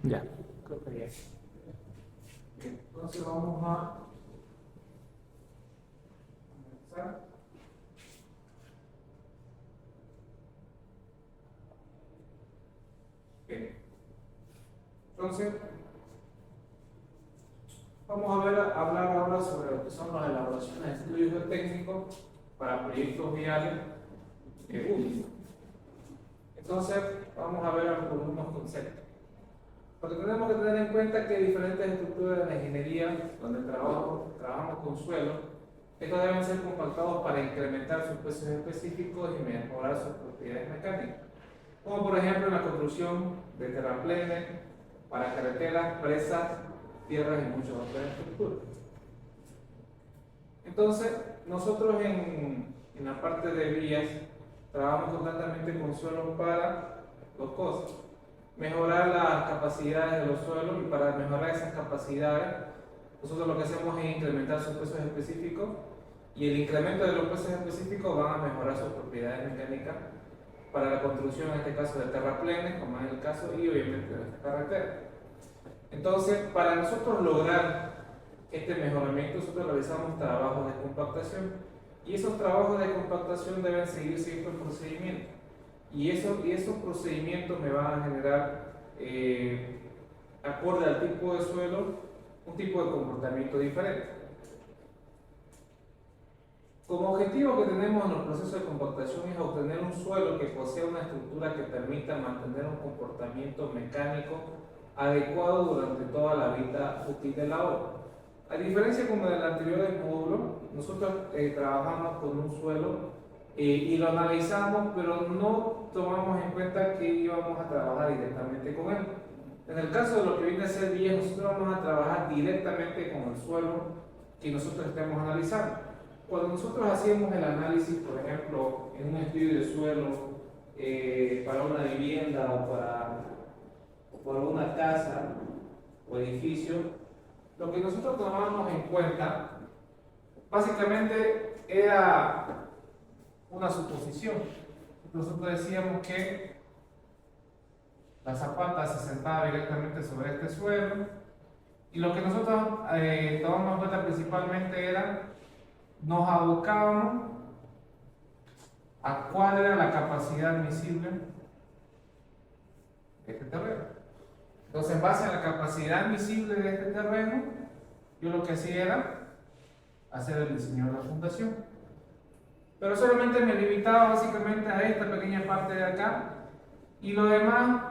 Ya, creo que ya. Entonces vamos a comenzar. Bien. Entonces, vamos a hablar ahora sobre lo que son las elaboraciones de estudios geotécnicos para proyectos viales útiles. Entonces, vamos a ver algunos conceptos. Porque tenemos que tener en cuenta que diferentes estructuras de la ingeniería, donde trabajamos con suelo, estos deben ser compactados para incrementar sus pesos específicos y mejorar sus propiedades mecánicas. Como por ejemplo en la construcción de terraplenes, para carreteras, presas, tierras y muchas otras estructuras. Entonces, nosotros en la parte de vías trabajamos constantemente con suelos para dos cosas: mejorar las capacidades de los suelos, y para mejorar esas capacidades nosotros lo que hacemos es incrementar sus pesos específicos, y el incremento de los pesos específicos van a mejorar sus propiedades mecánicas para la construcción, en este caso de terraplenes, como es el caso, y obviamente de esta carretera. Entonces, para nosotros lograr este mejoramiento, nosotros realizamos trabajos de compactación, y esos trabajos de compactación deben seguir ciertos procedimientos. Y esos procedimientos me van a generar, acorde al tipo de suelo, un tipo de comportamiento diferente. Como objetivo que tenemos en los procesos de compactación es obtener un suelo que posea una estructura que permita mantener un comportamiento mecánico adecuado durante toda la vida útil de la obra. A diferencia como del anterior módulo, nosotros trabajamos con un suelo y lo analizamos, pero no tomamos en cuenta que íbamos a trabajar directamente con él. En el caso de lo que viene a ser vías, nosotros vamos a trabajar directamente con el suelo que nosotros estemos analizando. Cuando nosotros hacíamos el análisis, por ejemplo, en un estudio de suelo para una vivienda o para una casa o edificio, lo que nosotros tomábamos en cuenta básicamente era una suposición. Nosotros decíamos que la zapata se sentaba directamente sobre este suelo, y lo que nosotros tomábamos en cuenta principalmente era, nos abocábamos a cuál era la capacidad admisible de este terreno. Entonces, en base a la capacidad admisible de este terreno, yo lo que hacía era hacer el diseño de la fundación. Pero solamente me limitaba básicamente a esta pequeña parte de acá, y lo demás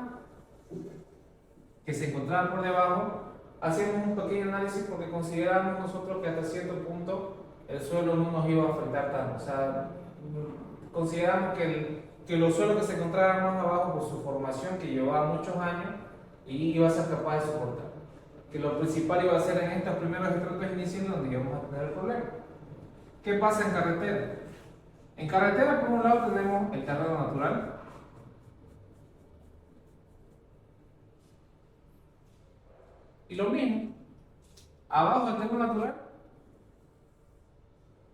que se encontraba por debajo, hacíamos un pequeño análisis porque consideramos nosotros que hasta cierto punto el suelo no nos iba a afectar tanto. O sea, consideramos que los suelos que se encontraban más abajo por su formación, que llevaba muchos años, y iba a ser capaz de soportar. Que lo principal iba a ser en estos primeros estratos iniciales donde íbamos a tener el problema. ¿Qué pasa en carretera? En carretera, por un lado, tenemos el terreno natural. Y lo mismo, abajo del terreno natural,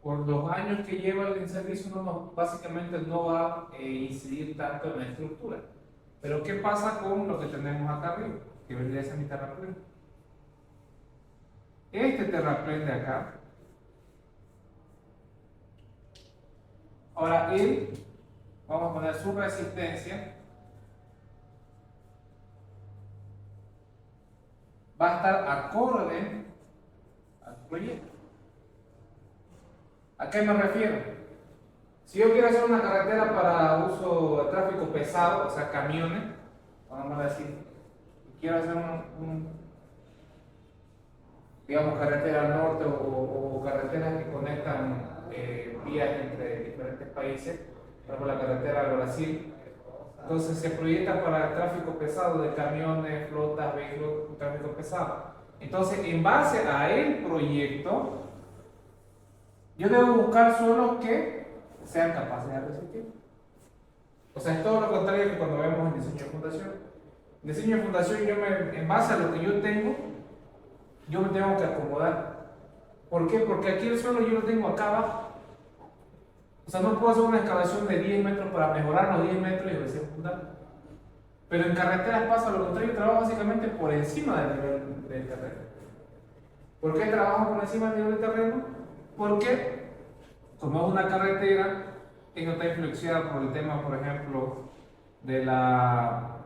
por los años que lleva el servicio, básicamente no va a incidir tanto en la estructura. Pero ¿qué pasa con lo que tenemos acá arriba? Que vendría a ser mi terraplén. Este terraplén de acá, ahora él, vamos a poner su resistencia, va a estar acorde al proyecto. ¿A qué me refiero? Si yo quiero hacer una carretera para uso de tráfico pesado, o sea, camiones, vamos a decir, quiero hacer digamos, carretera al norte o carreteras que conectan vías entre diferentes países, por ejemplo, la carretera al Brasil. Entonces se proyecta para el tráfico pesado de camiones, flotas, vehículos, tráfico pesado. Entonces, en base a el proyecto, yo debo buscar suelos que sean capaces de resistir. O sea, es todo lo contrario que cuando vemos en diseño de fundación. En diseño de fundación, en base a lo que yo tengo, yo me tengo que acomodar. ¿Por qué? Porque aquí el suelo yo lo tengo acá abajo. O sea, no puedo hacer una excavación de 10 metros para mejorar los 10 metros y recién fundar. Pero en carreteras pasa lo contrario, trabajo básicamente por encima del nivel del terreno. ¿Por qué trabajo por encima del nivel del terreno? Porque como es una carretera que no está influenciada por el tema, por ejemplo, de la,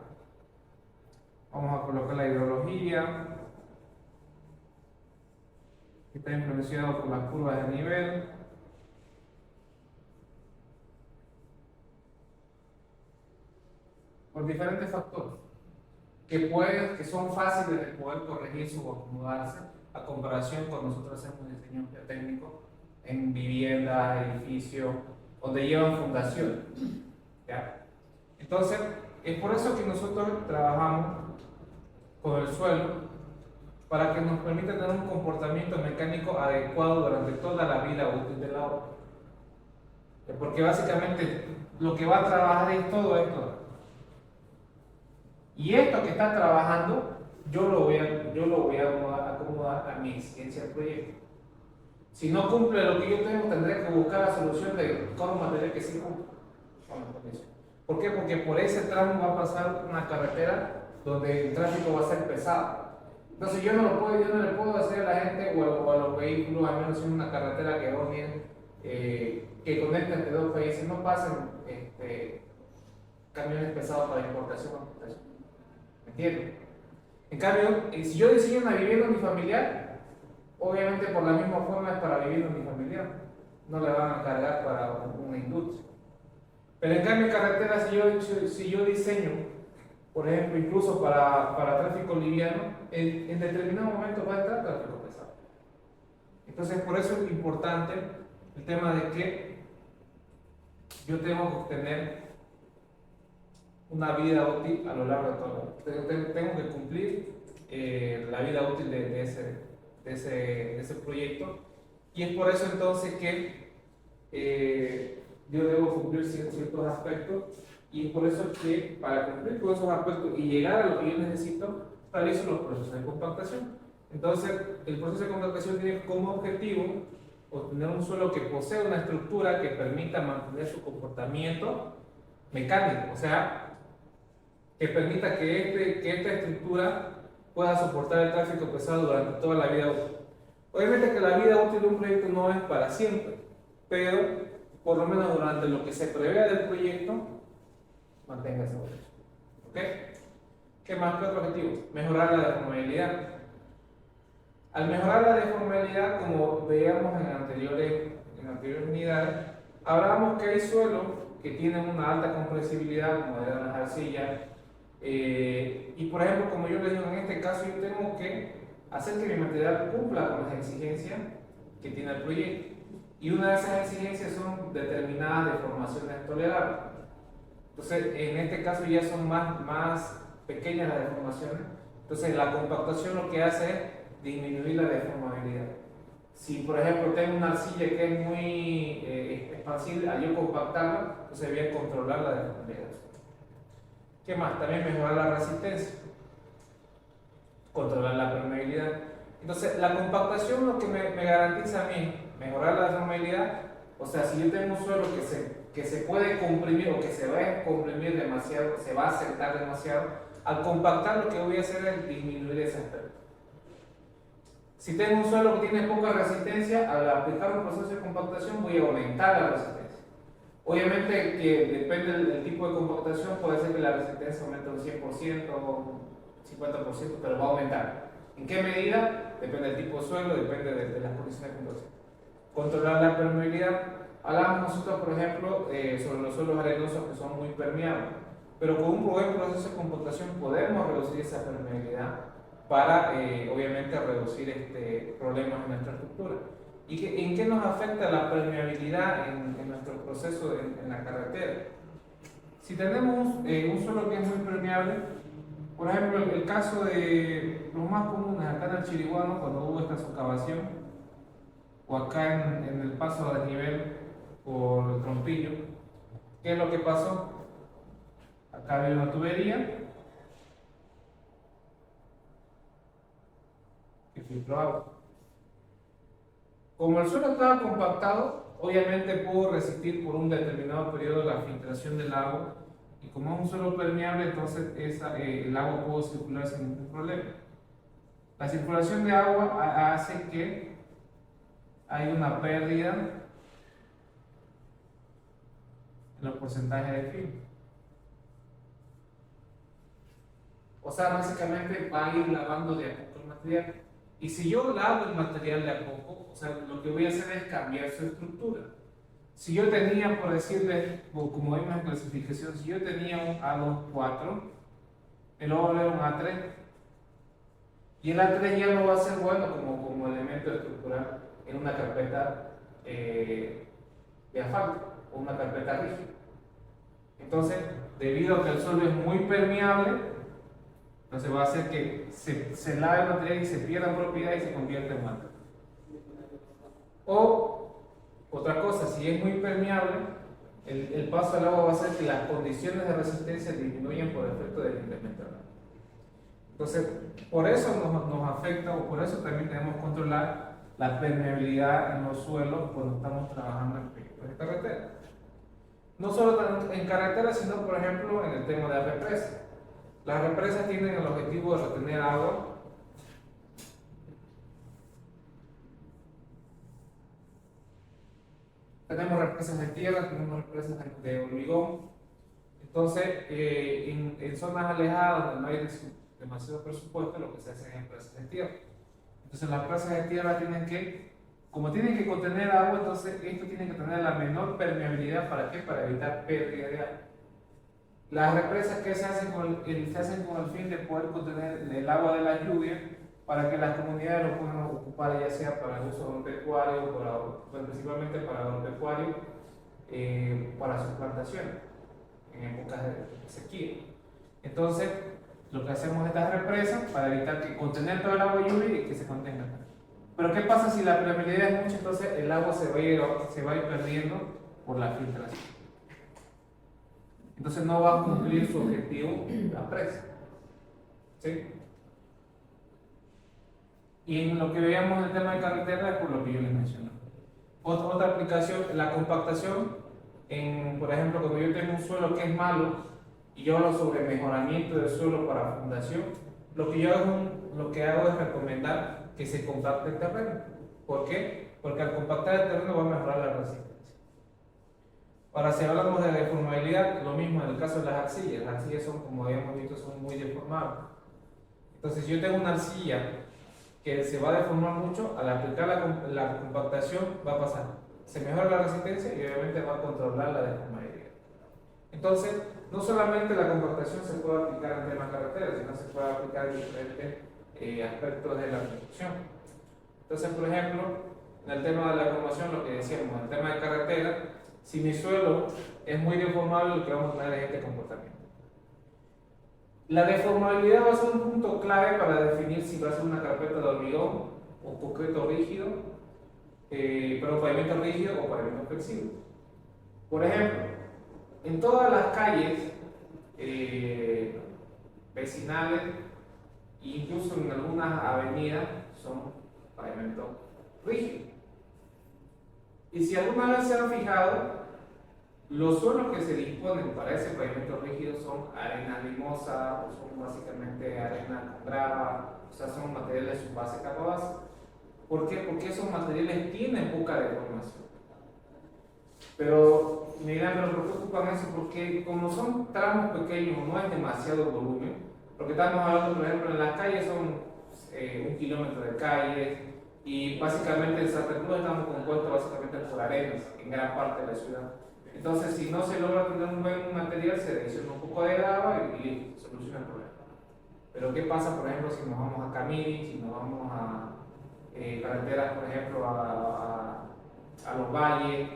vamos a colocar la hidrología, que está influenciado por las curvas de nivel, por diferentes factores que son fáciles de poder corregir o acomodarse a comparación con nosotros hacemos diseño geotécnico en viviendas, edificios, donde llevan fundación. ¿Ya? Entonces, es por eso que nosotros trabajamos con el suelo para que nos permita tener un comportamiento mecánico adecuado durante toda la vida útil de la obra. Porque básicamente lo que va a trabajar es todo esto. Y esto que está trabajando, yo lo voy a acomodar a mi exigencia del proyecto. Si no cumple lo que yo tengo, tendré que buscar la solución de cómo material que sí cumpla con la condición. ¿Por qué? Porque por ese tramo va a pasar una carretera donde el tráfico va a ser pesado. Entonces yo no le puedo decir a la gente o a los vehículos, al menos en una carretera que va bien, que conecta entre dos países, no pasen camiones pesados para importación o exportación. ¿Me entiendes? En cambio, si yo diseño una vivienda unifamiliar, obviamente por la misma forma es para vivienda unifamiliar. No le van a cargar para una industria. Pero en cambio en carretera, si yo diseño, por ejemplo, incluso para tráfico liviano, en determinado momento va a entrar tráfico pesado. Entonces, por eso es importante el tema de que yo tengo que obtener una vida útil a lo largo de todo. Tengo que cumplir la vida útil de ese proyecto. Y es por eso entonces que yo debo cumplir ciertos aspectos. Y es por eso que para cumplir con esos aspectos y llegar a lo que yo necesito, realizo los procesos de compactación. Entonces, el proceso de compactación tiene como objetivo obtener un suelo que posea una estructura que permita mantener su comportamiento mecánico, o sea, que permita que esta estructura pueda soportar el tráfico pesado durante toda la vida útil. Obviamente que la vida útil de un proyecto no es para siempre, pero por lo menos durante lo que se prevé del proyecto, mantenga esa evolución. ¿Ok? ¿Qué más? ¿Qué otro objetivo? Mejorar la deformabilidad. Al mejorar la deformabilidad, como veíamos en anteriores unidades, hablábamos que hay suelos que tienen una alta compresibilidad, como eran las arcillas, y por ejemplo, como yo les digo, en este caso yo tengo que hacer que mi material cumpla con las exigencias que tiene el proyecto. Y una de esas exigencias son determinadas deformaciones tolerables. Entonces, en este caso ya son más pequeñas las deformaciones. Entonces, la compactación lo que hace es disminuir la deformabilidad. Si, por ejemplo, tengo una arcilla que es muy expansiva, al yo compactarla, entonces voy a controlar la deformabilidad. ¿Qué más? También mejorar la resistencia, controlar la permeabilidad. Entonces, la compactación lo que me garantiza a mí, mejorar la deformabilidad, o sea, si yo tengo un suelo que se puede comprimir o que se va a comprimir demasiado, se va a aceptar demasiado, al compactar lo que voy a hacer es disminuir ese aspecto. Si tengo un suelo que tiene poca resistencia, al aplicar un proceso de compactación voy a aumentar la resistencia. Obviamente que depende del tipo de compactación, puede ser que la resistencia aumente un 100% o 50%, pero va a aumentar. ¿En qué medida? Depende del tipo de suelo, depende de las condiciones de compactación. Controlar la permeabilidad. Hablamos nosotros, por ejemplo, sobre los suelos arenosos que son muy permeables, pero con un buen proceso de compactación podemos reducir esa permeabilidad para, obviamente, reducir problemas en nuestra estructura. ¿Y en qué nos afecta la permeabilidad en nuestro proceso en la carretera? Si tenemos un suelo que es muy permeable, por ejemplo, el caso de los más comunes acá en el Chiriguano, cuando hubo esta socavación, o acá en el paso a desnivel por el Trompillo, ¿qué es lo que pasó? Acá había una tubería que filtró agua. Como el suelo estaba compactado, obviamente pudo resistir por un determinado periodo la filtración del agua Y como es un suelo permeable, entonces el agua puede circular sin ningún problema. La circulación de agua hace que hay una pérdida en los porcentajes de film. O sea, básicamente va a ir lavando de a poco el material. Y si yo lavo el material de a poco, o sea, lo que voy a hacer es cambiar su estructura. Si yo tenía, por decirle, como vimos en clasificación, si yo tenía un A2-4, el lo voy a volver un A3. Y el A3 ya no va a ser bueno como elemento estructural en una carpeta de asfalto o una carpeta rígida. Entonces, debido a que el suelo es muy permeable, entonces va a hacer que se lave el material y se pierda propiedad y se convierta en manta. O, otra cosa, si es muy permeable, el paso del agua va a hacer que las condiciones de resistencia disminuyan por efecto del incremento del agua. Entonces, por eso nos afecta, o por eso también tenemos que controlar la permeabilidad en los suelos cuando estamos trabajando en proyectos de carretera. No solo en carretera, sino por ejemplo en el tema de las represas. Las represas tienen el objetivo de retener agua. Tenemos represas de tierra, tenemos represas de hormigón. Entonces, en zonas alejadas donde no hay demasiado presupuesto, lo que se hace es presas de tierra. Entonces, las presas de tierra como tienen que contener agua, entonces esto tiene que tener la menor permeabilidad. ¿Para qué? Para evitar pérdida de agua. Las represas que se hacen con el fin de poder contener el agua de la lluvia para que las comunidades lo puedan ocupar, ya sea para el uso agropecuario, principalmente para agropecuario, para sus plantaciones en épocas de sequía. Entonces, lo que hacemos es estas represas para evitar que contener todo el agua de lluvia y que se contenga. Pero ¿qué pasa si la permeabilidad es mucha? Entonces el agua se va a ir perdiendo por la filtración. Entonces no va a cumplir su objetivo la presa. ¿Sí? Y en lo que veíamos en el tema de carretera es por lo que yo les mencioné. Otra aplicación, la compactación. Por ejemplo, cuando yo tengo un suelo que es malo y yo hablo sobre mejoramiento del suelo para fundación, lo que hago es recomendar que se compacte el terreno. ¿Por qué? Porque al compactar el terreno va a mejorar la resistencia. Ahora, si hablamos de deformabilidad, lo mismo en el caso de las arcillas. Las arcillas son, como habíamos visto, son muy deformables. Entonces, si yo tengo una arcilla que se va a deformar mucho, al aplicar la compactación va a pasar. Se mejora la resistencia y obviamente va a controlar la deformabilidad. Entonces, no solamente la compactación se puede aplicar en temas carreteros, sino se puede aplicar en diferentes aspectos de la construcción. Entonces, por ejemplo, en el tema de la formación, lo que decíamos, en el tema de carretera, si mi suelo es muy deformable, lo que vamos a tener es este comportamiento. La deformabilidad va a ser un punto clave para definir si va a ser una carpeta de hormigón o concreto rígido, pero pavimento rígido o pavimento flexible. Por ejemplo, en todas las calles vecinales, incluso en algunas avenidas, son pavimento rígido. Y si alguna vez se han fijado, los suelos que se disponen para ese pavimento rígido son arena limosa, o son básicamente arena con grava, o sea, son materiales de su base capa base. ¿Por qué? Porque esos materiales tienen poca deformación. Pero me dirán, ¿pero por qué ocupan eso? Porque como son tramos pequeños, no es demasiado volumen, porque estamos hablando, por ejemplo, en las calles son 1 kilómetro de calles, y básicamente en Santa Cruz estamos compuestos básicamente por arenas en gran parte de la ciudad. Entonces, si no se logra tener un buen material, se adiciona un poco de grava y soluciona el problema. Pero ¿qué pasa, por ejemplo, si nos vamos a caminos, si nos vamos a carreteras, por ejemplo, a los valles,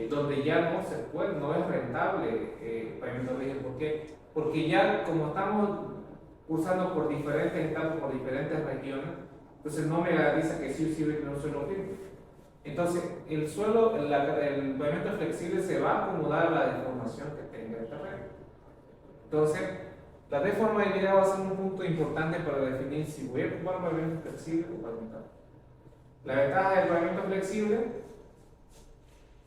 donde ya no se puede, no es rentable pavimento rígido? ¿Por qué? Porque ya como estamos cursando por diferentes etapas, por diferentes regiones, entonces no me garantiza que sí o sí va a tener un suelo firme. Entonces el pavimento flexible se va a acomodar a la deformación que tenga el terreno. Entonces la deformabilidad va a ser un punto importante para definir si voy a ocupar pavimento flexible o pavimento. La ventaja del pavimento flexible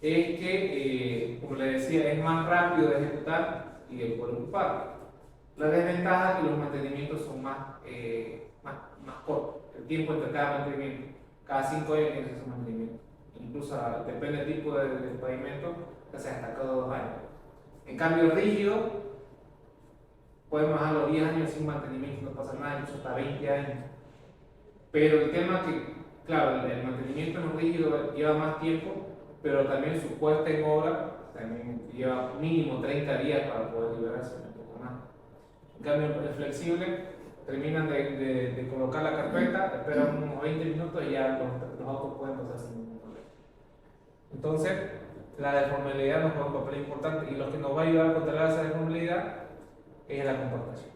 es que, como le decía, es más rápido de ejecutar, y el poder ocupar. La desventaja es que los mantenimientos son más cortos, el tiempo entre cada mantenimiento, cada 5 años tienes que hacer un mantenimiento, incluso depende del tipo de pavimento, que sea hasta cada 2 años. En cambio, el rígido, podemos dejar los 10 años sin mantenimiento, no pasa nada, incluso hasta 20 años. Pero el tema que, claro, el mantenimiento en el rígido lleva más tiempo, pero también su puesta en obra también lleva mínimo 30 días para poder liberarse un poco más. En cambio, el flexible, terminan de colocar la carpeta, esperan unos 20 minutos y ya los autos pueden pasar sin ningún problema. Entonces, la deformabilidad nos juega un papel importante y lo que nos va a ayudar a controlar esa deformabilidad es la compactación.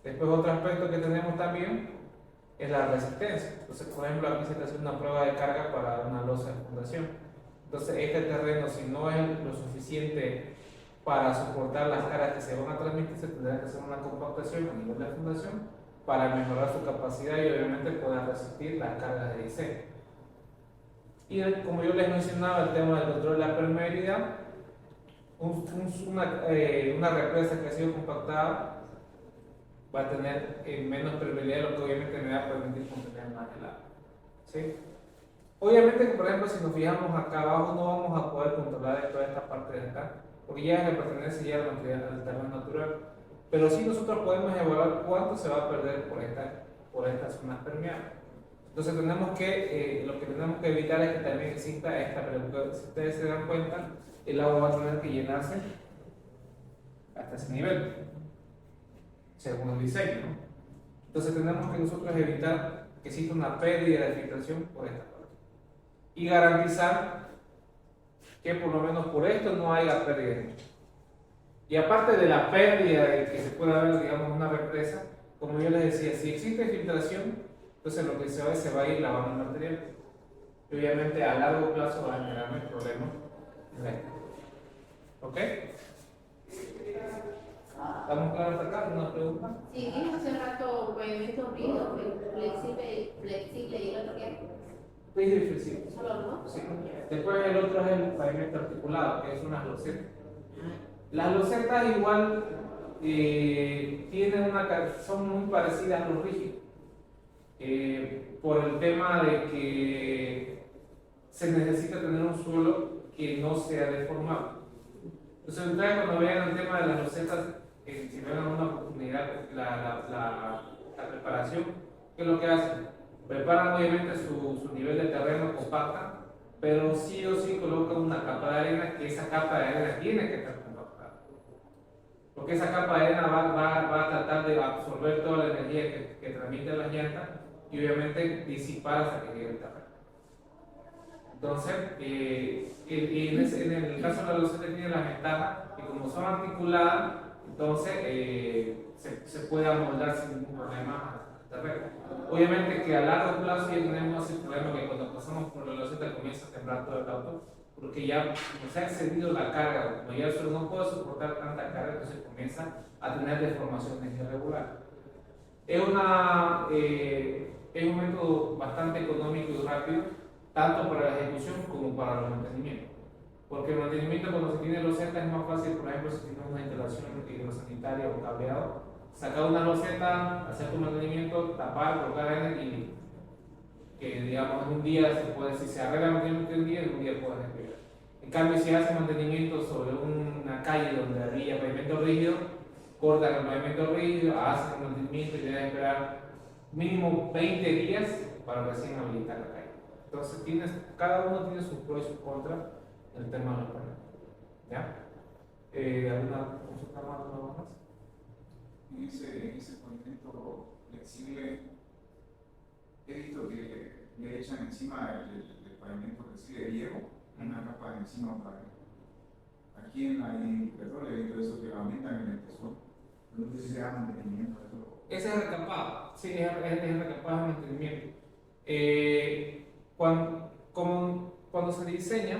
Después, otro aspecto que tenemos también es la resistencia. Entonces, por ejemplo, aquí se está haciendo una prueba de carga para una losa de fundación. Entonces, este terreno, si no es lo suficiente para soportar las cargas que se van a transmitir, se tendrá que hacer una compactación a nivel de la fundación para mejorar su capacidad y obviamente poder resistir las cargas de diseño. Y como yo les mencionaba, el tema del control de la permeabilidad, una represa que ha sido compactada va a tener menos permeabilidad, lo que obviamente me va a permitir contener más el agua. ¿Sí? Obviamente, por ejemplo, si nos fijamos acá abajo, no vamos a poder controlar toda esta parte de acá, porque ya le pertenece ya al material al terreno natural. Pero sí nosotros podemos evaluar cuánto se va a perder por estas zonas permeables. Entonces lo que tenemos que evitar es que también exista esta pregunta. Si ustedes se dan cuenta, el agua va a tener que llenarse hasta ese nivel, según el diseño, ¿no? Entonces tenemos que nosotros evitar que exista una pérdida de filtración por esta parte. Y garantizar que por lo menos por esto no haya pérdida. Y aparte de la pérdida de que se pueda ver, digamos, una represa, como yo les decía, si existe filtración, entonces lo que se va a ir lavando el material. Y obviamente a largo plazo va a generarme problemas en la estructura. ¿Ok? ¿Estamos claros hasta acá? ¿Una pregunta? Sí, dijo hace rato pavimento rígido, flexible y el otro qué. Rígido y flexible. Solo, ¿no? Sí. Después el otro es el pavimento articulado, que son las losetas. Las losetas igual son muy parecidas a los rígidos. Por el tema de que se necesita tener un suelo que no sea deformado. Entonces, ustedes cuando vean el tema de las losetas, si ven una oportunidad, la preparación, ¿qué es lo que hacen? Preparan obviamente su nivel de terreno, compactan, pero sí o sí colocan una capa de arena, que esa capa de arena tiene que estar compactada. Porque esa capa de arena va a tratar de absorber toda la energía que transmite las llantas y obviamente disipar hasta que llegue el terreno. Entonces, en el caso de la loseta tiene la ventaja que como son articuladas, entonces se puede amoldar sin ningún problema al terreno. Obviamente que a largo plazo ya tenemos el problema que cuando pasamos por la loseta comienza a temblar todo el auto, porque ya se ha excedido la carga, como ya el suelo no puede soportar tanta carga, entonces comienza a tener deformaciones irregulares. Es un método bastante económico y rápido, tanto para la ejecución como para los mantenimientos. Porque el mantenimiento cuando se tiene loseta es más fácil, por ejemplo, si tienes una instalación hidrosanitaria o cableado, sacar una loseta, hacer tu mantenimiento, tapar, colocar arena y que digamos en un día se puede, si se arregla el mantenimiento en un día puedes despegar. En cambio, si haces mantenimiento sobre una calle donde había pavimento rígido, cortan el pavimento rígido, hacen el mantenimiento y deben esperar mínimo 20 días para recién habilitar la calle. Entonces cada uno tiene sus pros y sus contras en el tema de los paneles. ¿Ya? ¿Alguna consulta más? En ese pavimento flexible, he visto que le echan encima el pavimento flexible viejo, una capa de encima para aquí en petróleo he visto eso que aumentan el espesor. No sé si se da mantenimiento de eso. Ese es recapado, sí, es recapado de mantenimiento. Cuando se diseña,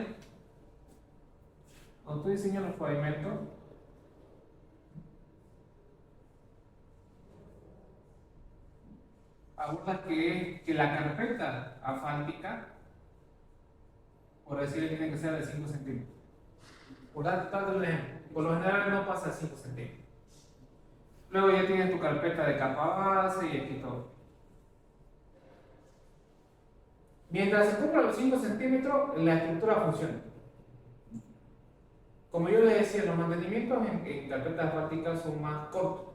cuando tú diseñas los pavimentos, abordas que la carpeta asfáltica, por decirlo, tiene que ser de 5 centímetros. Por darte un ejemplo, por lo general no pasa de 5 centímetros. Luego ya tienes tu carpeta de capa base y aquí todo. Mientras se cumplan los 5 centímetros, la estructura funciona. Como yo les decía, los mantenimientos en carpetas asfálticas son más cortos.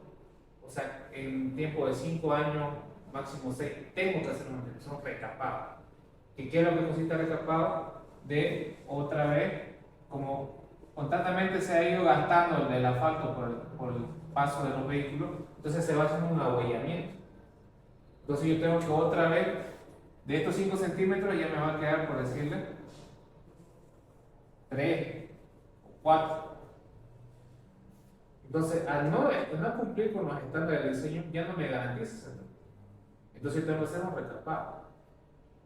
O sea, en tiempo de 5 años, máximo 6, tengo que hacer una mantenimiento recapado. ¿Y qué es lo que consiste recapado? De otra vez, como constantemente se ha ido gastando el asfalto por el paso de los vehículos, entonces se va haciendo un abollamiento. Entonces yo tengo que otra vez, de estos 5 centímetros ya me va a quedar, por decirle, 3 o 4. Entonces, al no cumplir con los estándares de diseño, ya no me garantiza ese centímetro. Entonces tengo que hacer un recapado.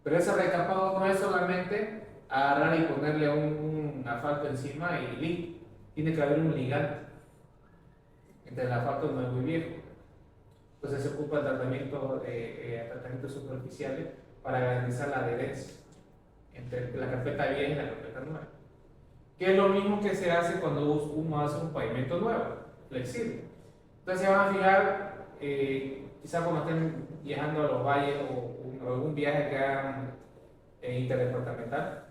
Pero ese recapado no es solamente agarrar y ponerle un asfalto encima y listo. Tiene que haber un ligante entre el asfalto nuevo y viejo. Entonces se ocupa tratamientos superficiales para garantizar la adherencia entre la carpeta vieja y la carpeta nueva. Que es lo mismo que se hace cuando uno hace un pavimento nuevo, flexible. Entonces se van a fijar, quizás cuando estén viajando a los valles o algún viaje que hagan interdepartamental,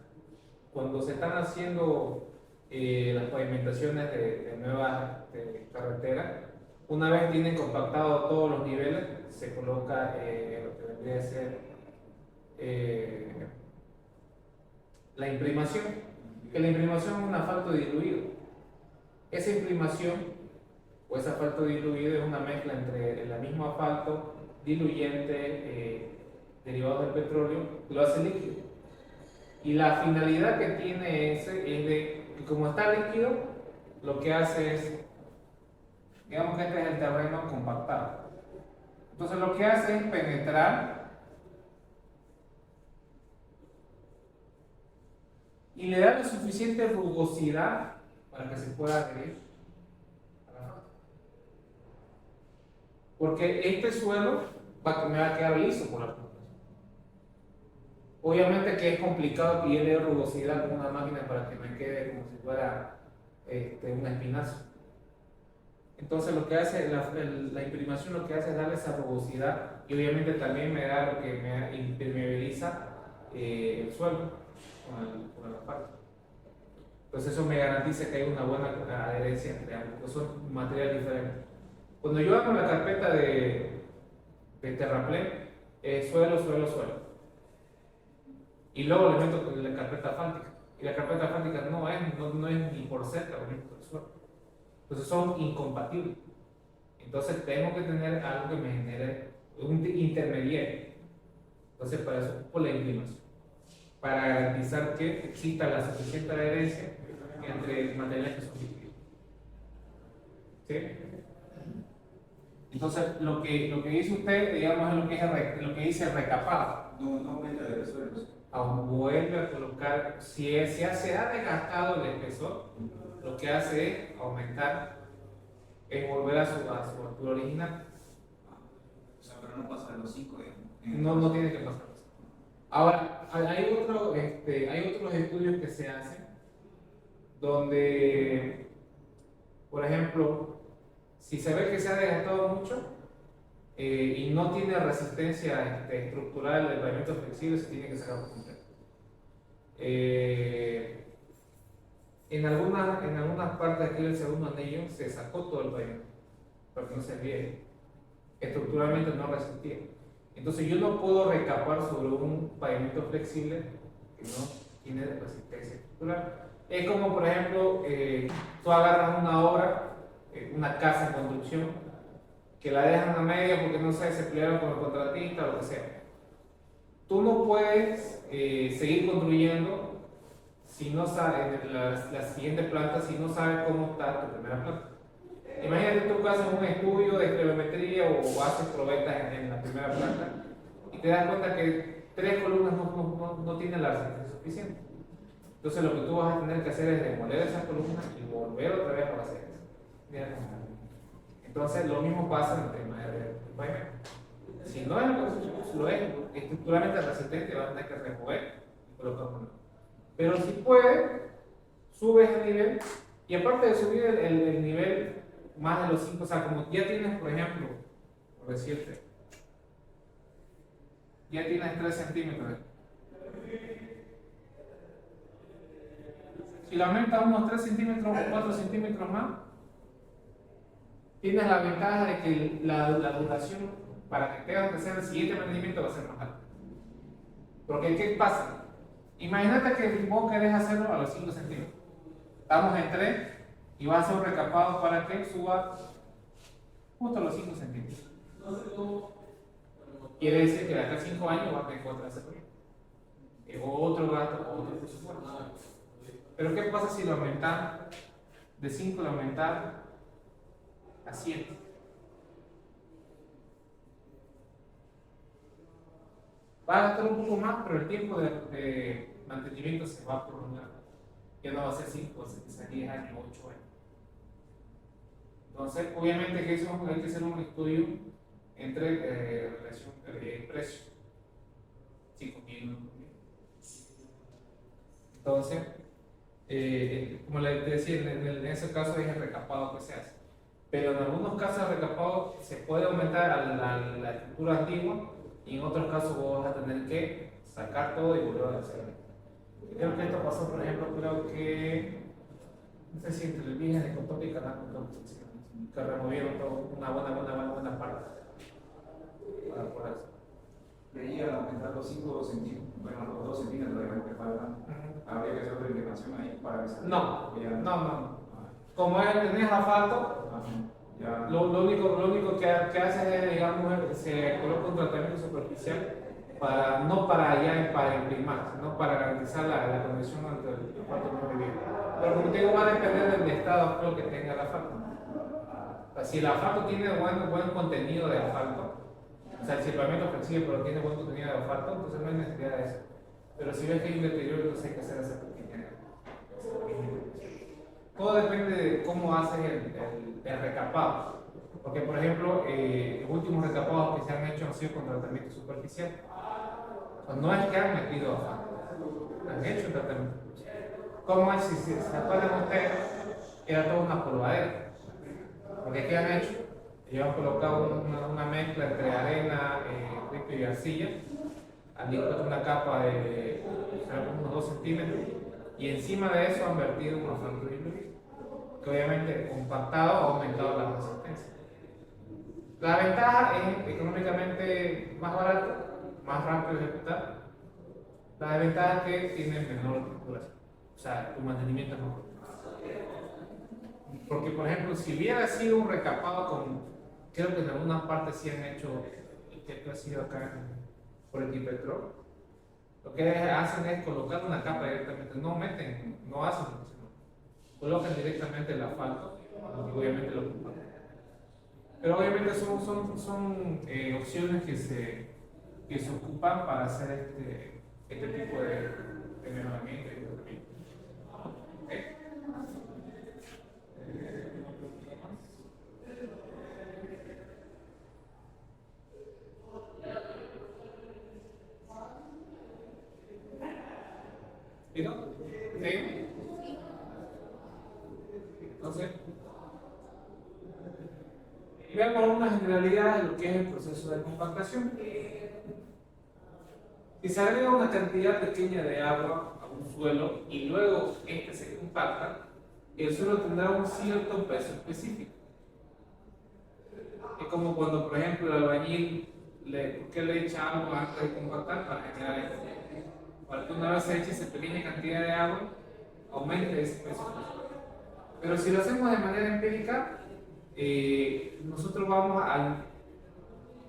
cuando se están haciendo las pavimentaciones de nuevas carreteras, una vez tienen compactado todos los niveles, se coloca lo que vendría a ser la imprimación, que la imprimación es un asfalto diluido. Esa imprimación o ese asfalto diluido es una mezcla entre el mismo asfalto diluyente derivado del petróleo, lo hace líquido. Y la finalidad que tiene ese es de que como está líquido, lo que hace es, digamos que este es el terreno compactado. Entonces lo que hace es penetrar y le da la suficiente rugosidad para que se pueda adherir a la roca. Porque este suelo me va a quedar liso por la roca. Obviamente que es complicado que yo le dé rugosidad con una máquina para que me quede como si fuera un espinazo. Entonces lo que hace la imprimación lo que hace es darle esa rugosidad y obviamente también me da lo que me impermeabiliza el suelo con el asfalto. Entonces eso me garantiza que hay una buena adherencia entre ambos, porque son materiales diferentes. Cuando yo hago la carpeta de terraplén, suelo, suelo, suelo. Y luego le meto la carpeta asfáltica. Y la carpeta asfáltica no es ni por cerca lo mismo que el suelo. Entonces son incompatibles. Entonces tengo que tener algo que me genere un intermediario. Entonces para eso ocupo la inclinación. Para garantizar que exista la suficiente adherencia entre materiales que son líquidos. ¿Sí? Entonces lo que dice usted, digamos, es lo que dice el recapado. No aumenta el espesor. Vuelve a colocar, si se ha desgastado el espesor, lo que hace es aumentar, es volver a su altura original. O sea, pero no pasa de los 5. No tiene que pasar. Ahora, hay otros estudios que se hacen donde, por ejemplo, si se ve que se ha desgastado mucho y no tiene resistencia estructural del pavimento flexible, se tiene que sacar por completo. En algunas partes aquí del segundo anillo se sacó todo el pavimento, porque no servía, estructuralmente no resistía. Entonces yo no puedo recapar sobre un pavimento flexible que no tiene resistencia estructural. Es como, por ejemplo, tú agarras una obra, una casa en construcción, que la dejan a media porque no sé, se pelearon con el contratista o lo que sea. Tú no puedes seguir construyendo si no sabes, en la siguiente planta, si no sabes cómo está tu primera planta. Imagínate tú que haces un estudio de esclerometría o haces probetas en la primera planta y te das cuenta que 3 columnas no tienen la resistencia suficiente. Entonces lo que tú vas a tener que hacer es demoler esas columnas y volver otra vez a hacer eso. Entonces lo mismo pasa en el tema del pavimento. Si no lo es estructuralmente resistente, vas a tener que remover y colocar uno. Pero si puedes, subes el nivel Y aparte de subir el nivel más de los 5, o sea, como ya tienes, por ejemplo, por decirte, ya tienes 3 centímetros. Si lo aumentas unos 3 centímetros o 4 centímetros más, tienes la ventaja de que la duración para que tengas que hacer el siguiente mantenimiento va a ser más alta. Porque, ¿qué pasa? Imagínate que vos querés hacerlo a los 5 centímetros. Estamos en 3 y vas a hacer un recapado para que suba justo a los 5 centímetros. Quiere decir que de acá a 5 años vas a tener que otra vez hacerlo. Otro gasto, otro presupuesto. Pero ¿qué pasa si lo aumentas de 5, lo aumentas a 7? Va a gastar un poco más, pero el tiempo de mantenimiento se va a prolongar. Ya no va a ser 5, va a ser quizás 10 años, 8 años. Entonces, obviamente que eso hay que hacer un estudio entre relación precio. 5.000, 9.000. Entonces, como les decía, en ese caso es el recapado que se hace. Pero en algunos casos el recapado se puede aumentar a la estructura antigua y en otros casos vos vas a tener que sacar todo y volver a hacerlo. Creo que esto pasó, por ejemplo, no sé si entre el Virgen de Cotoca y Canal, que removieron todo, una buena parte para por eso. De ahí a aumentar los 5 centímetros, bueno, los 2 centímetros de que faltan, habría que hacer otra integración ahí para que se... No. Como tenés asfalto, ya. lo único que hace es, digamos, se coloca un tratamiento superficial para imprimar, sino para garantizar la conexión entre el asfalto no viviendo. Pero como te digo, va a depender del estado actual que tenga el asfalto. O sea, si el asfalto tiene buen contenido de asfalto, o sea, si el pavimento es flexible pero tiene buen contenido de asfalto, entonces no hay necesidad de eso. Pero si ves que hay un deterioro, entonces hay que hacer esa pequeña. Todo depende de cómo haces el recapado. Porque, por ejemplo, los últimos recapados que se han hecho han sido con tratamiento superficial. Pues no es que han metido asfalto, han hecho tratamiento. ¿Cómo es? Si se acuerdan ustedes, era toda una polvadera. Porque ¿qué han hecho? Ellos han colocado una mezcla entre arena, ripio y arcilla, han dispuesto una capa de unos 2 centímetros y encima de eso han vertido un asfalto híbrido que obviamente compactado ha aumentado la resistencia. La ventaja es económicamente más barato, más rápido de ejecutar. La desventaja es que tiene menor duración, o sea, tu mantenimiento es mejor. Porque, por ejemplo, si hubiera sido un recapado creo que en algunas partes sí han hecho, que ha sido acá por el Equipetrol, lo que hacen es colocar una capa directamente, no hacen, sino colocan directamente el asfalto y obviamente lo ocupan. Pero obviamente son opciones que se ocupan para hacer este tipo de mejoramiento y tratamiento. ¿Okay? ¿Listo? ¿Sí? Entonces, veamos algunas generalidades de lo que es el proceso de compactación. Si se agrega una cantidad pequeña de agua a un suelo y luego este se compacta, el suelo tendrá un cierto peso específico. Es como cuando, por ejemplo, el albañil ¿por qué le echa agua antes de compactar? Para generar esto. Para que una vez se eche esa pequeña cantidad de agua, aumente ese peso. Pero si lo hacemos de manera empírica, nosotros vamos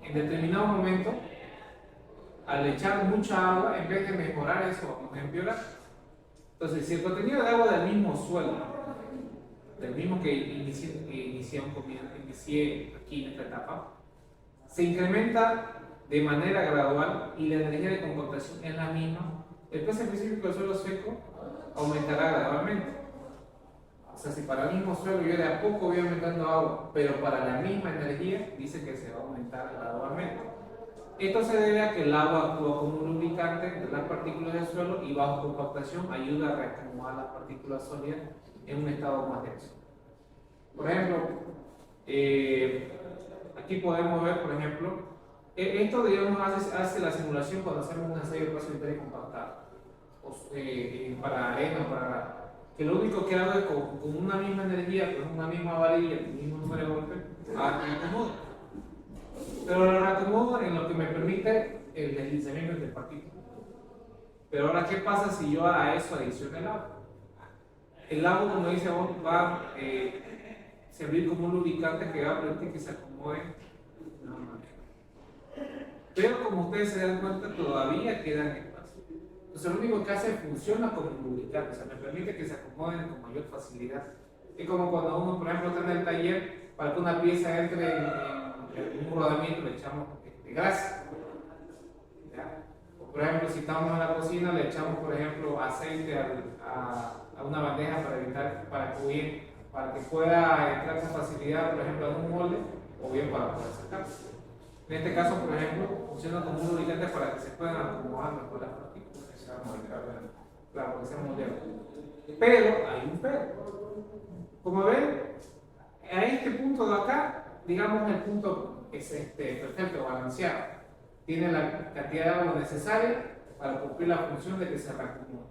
en determinado momento, al echar mucha agua, en vez de mejorar eso, vamos a empeorar. Entonces, si el contenido de agua del mismo suelo, del mismo que inicié aquí en esta etapa, se incrementa de manera gradual y la energía de compactación es la misma, el peso específico del suelo seco aumentará gradualmente. O sea, si para el mismo suelo yo de a poco voy aumentando agua, pero para la misma energía, dice que se va a aumentar gradualmente. Esto se debe a que el agua actúa como un lubricante entre las partículas del suelo y bajo compactación ayuda a reacomodar las partículas sólidas en un estado más denso. Por ejemplo, aquí podemos ver, por ejemplo, esto digamos hace la simulación cuando hacemos un ensayo de paso intercompactado para arena, que lo único que hago es con una misma energía, con una misma varilla, el mismo número de golpes, me acomodo. Pero lo acomodo en lo que me permite el deslizamiento entre partículas. Pero ahora, ¿qué pasa si yo a eso adiciono el agua? El agua, como dice vos, va a servir como un lubricante que va a permitir que se acomode de una manera. Pero como ustedes se dan cuenta, todavía quedan espacios. Entonces, lo único que hace funciona como un lubricante, o sea, me permite que se acomoden con mayor facilidad. Es como cuando uno, por ejemplo, está en el taller, para que una pieza entre en un rodamiento, le echamos grasa. ¿Ya? O, por ejemplo, si estamos en la cocina, le echamos, por ejemplo, aceite a una bandeja para que pueda entrar con facilidad, por ejemplo, en un molde, o bien para poder sacarlo. En este caso, por ejemplo, funciona como un lubricante para que se puedan acomodar mejor las partículas. Claro, porque sea moldeable. Pero hay un pero. Como ven, a este punto de acá, digamos el punto es perfecto, balanceado. Tiene la cantidad de agua necesaria para cumplir la función de que se reacomode.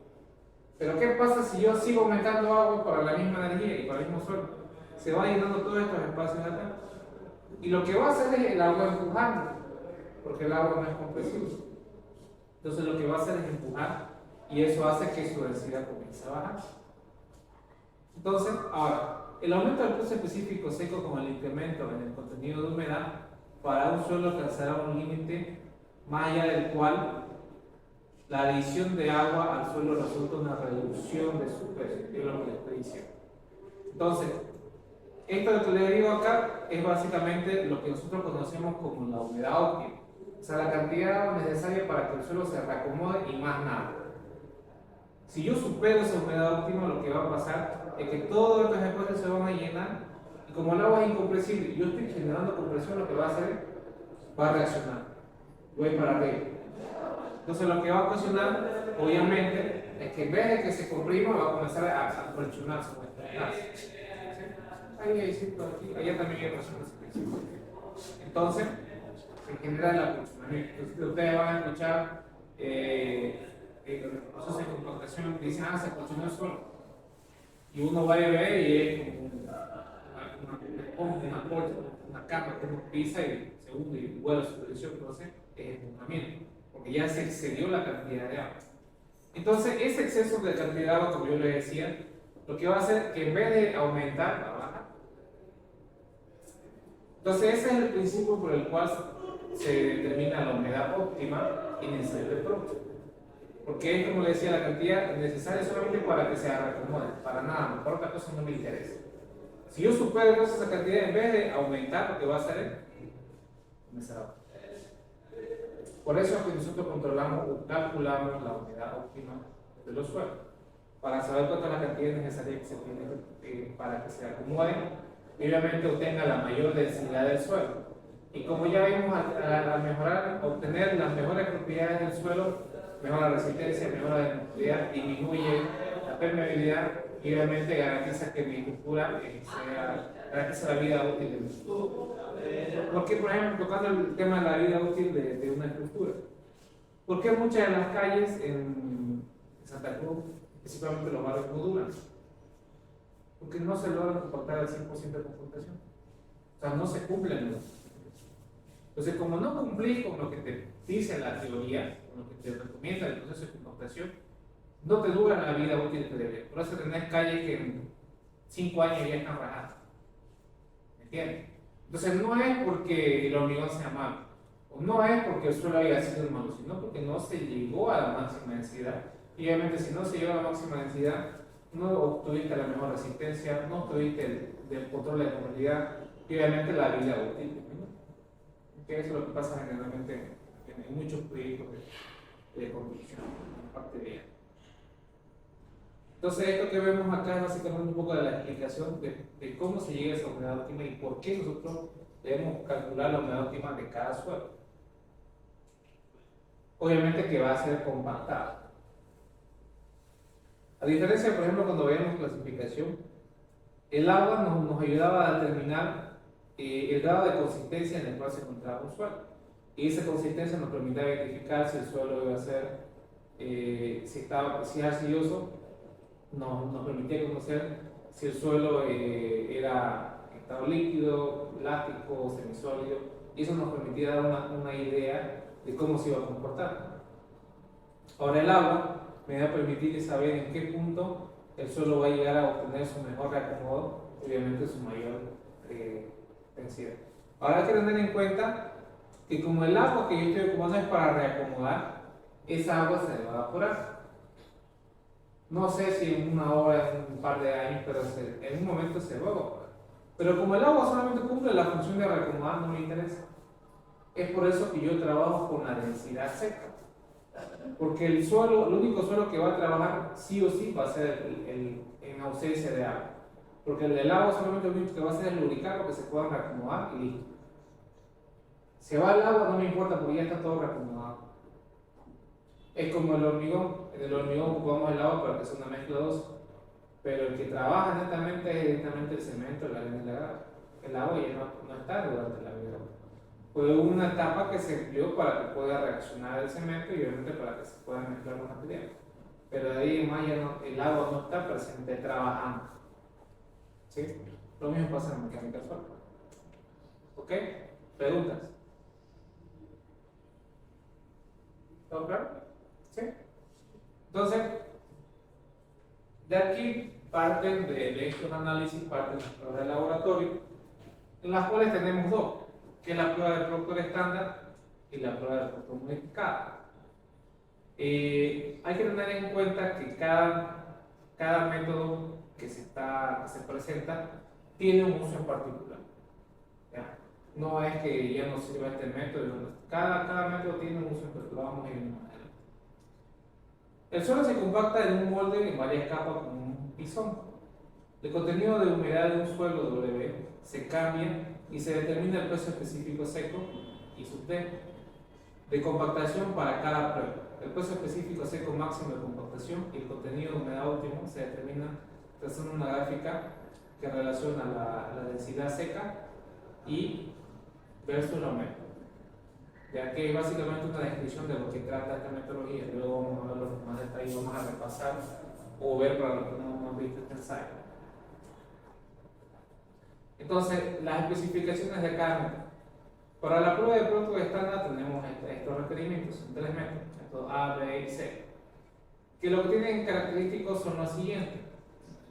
Pero ¿qué pasa si yo sigo aumentando agua para la misma energía y para el mismo suelo? Se va llenando todos estos espacios acá. Y lo que va a hacer es el agua empujando, porque el agua no es compresible. Entonces lo que va a hacer es empujar y eso hace que su densidad comience a bajar. Entonces, ahora, el aumento del flujo específico seco con el incremento en el contenido de humedad para un suelo alcanzará un límite más allá del cual la adición de agua al suelo resulta una reducción de su peso, es lo que les estoy diciendo. Entonces, esto lo que les digo acá es básicamente lo que nosotros conocemos como la humedad óptima, o sea, la cantidad de agua necesaria para que el suelo se reacomode y más nada. Si yo supero esa humedad óptima, lo que va a pasar es que todos estos espacios se van a llenar y como el agua es incompresible y yo estoy generando compresión, lo que va a hacer va a reaccionar, voy para arriba. Entonces lo que va a ocasionar, obviamente, es que en vez de que se comprima, va a comenzar a colchonarse o a estrenarse. Ahí hay ciclo aquí, allá también hay razones. Entonces, se genera el acolchonamiento. Entonces, ustedes van a escuchar el proceso de compactación que dicen, se acolchonó el suelo. Y uno va a ver y es como una colcha, una cama que uno pisa y se hunde y vuelve a su posición. Entonces, es empujamiento, porque ya se excedió la cantidad de agua. Entonces, ese exceso de cantidad de agua, como yo les decía, lo que va a hacer que en vez de aumentar, va a bajar. Entonces, ese es el principio por el cual se determina la humedad óptima en el ensayo de Proust. Porque es, como le decía, la cantidad necesaria solamente para que se reacomode, para nada, por otra cosa no me interesa. Si yo supero entonces esa cantidad, en vez de aumentar, lo que va a hacer es comenzar a bajar. Por eso es que nosotros controlamos o calculamos la humedad óptima de los suelos, para saber cuánta es la cantidad necesaria que se tiene para que se acomode y obviamente obtenga la mayor densidad del suelo. Y como ya vimos, al mejorar, obtener las mejores propiedades del suelo, mejora la resistencia, mejora la ductilidad, disminuye la permeabilidad y obviamente garantiza que mi estructura garantiza la vida útil de mi estructura. ¿Por qué, por ejemplo, tocando el tema de la vida útil de una estructura? ¿Por qué muchas de las calles en Santa Cruz, principalmente los barrios, no duran? Porque no se logra compactar al 100% de compactación. O sea, no se cumplen los. Entonces, como no cumplís con lo que te dice la teoría, con lo que te recomienda el proceso de compactación, no te dura la vida útil que debe. Por eso tenés calles que en 5 años ya están rajadas. ¿Me entiendes? Entonces, no es porque el hormigón sea malo, o no es porque el suelo haya sido malo, sino porque no se llegó a la máxima densidad. Y obviamente, si no se llegó a la máxima densidad, no obtuviste la mejor resistencia, no obtuviste el control de la movilidad y obviamente la vida útil. Que eso es lo que pasa generalmente en muchos proyectos de construcción, en parte de ella. Entonces, esto que vemos acá es básicamente un poco de la explicación de cómo se llega a esa humedad óptima y por qué nosotros debemos calcular la humedad óptima de cada suelo. Obviamente que va a ser compactado. A diferencia, por ejemplo, cuando veamos clasificación, El agua nos ayudaba a determinar el grado de consistencia en el cual se encontraba un suelo. Y esa consistencia nos permitía identificar si el suelo iba a ser, si es arcilloso, nos permitía conocer si el suelo era estado líquido, elástico, semisólido, y eso nos permitía dar una idea de cómo se iba a comportar. Ahora el agua me va a permitir saber en qué punto el suelo va a llegar a obtener su mejor reacomodo, obviamente su mayor densidad. Ahora hay que tener en cuenta que como el agua que yo estoy ocupando es para reacomodar, esa agua se va a evaporar. No sé si en una hora, en un par de años, pero en un momento se va a evaporar. Pero como el agua solamente cumple la función de reacomodar, no me interesa. Es por eso que yo trabajo con la densidad seca. Porque el suelo, el único suelo que va a trabajar sí o sí va a ser en ausencia de agua. Porque el del agua solamente lo único que va a hacer es lubricar lo que se pueda reacomodar y listo. Se va el agua, no me importa porque ya está todo reacomodado. Es como el hormigón. En el hormigón ocupamos el agua para que sea una mezcla 2. Pero el que trabaja netamente es directamente el cemento, la arena y la grava. El agua ya no está durante la vida. Fue una etapa que se empleó para que pueda reaccionar el cemento y obviamente para que se puedan mezclar los materiales. Pero de ahí en más ya no, el agua no está presente trabajando. ¿Sí? Lo mismo pasa en mecánica sólida. ¿Ok? ¿Preguntas? ¿Todo claro? ¿Sí? Entonces, de aquí parten de estos análisis, parten las pruebas de laboratorio, en las cuales tenemos dos, que es la prueba de Proctor estándar y la prueba de Proctor modificada. Hay que tener en cuenta que cada método que se presenta tiene un uso en particular. ¿Ya? No es que ya no sirva este método, cada método tiene un uso en particular. Vamos a ir viendo más adelante. El suelo se compacta en un molde en varias capas con un pisón. El contenido de humedad de un suelo W se cambia y se determina el peso específico seco y sub D de compactación para cada prueba. El peso específico seco máximo de compactación y el contenido de humedad óptimo se determina trazando una gráfica que relaciona la densidad seca y versus la humedad. Ya que es básicamente una descripción de lo que trata esta metodología. Luego vamos a ver los más detalles, vamos a repasar o ver para los que no hemos visto este ensayo. Entonces, las especificaciones de cada método. Para la prueba de Proctor estándar tenemos estos requerimientos, son 3 métodos, método A, B y C, que lo que tienen característicos son los siguientes: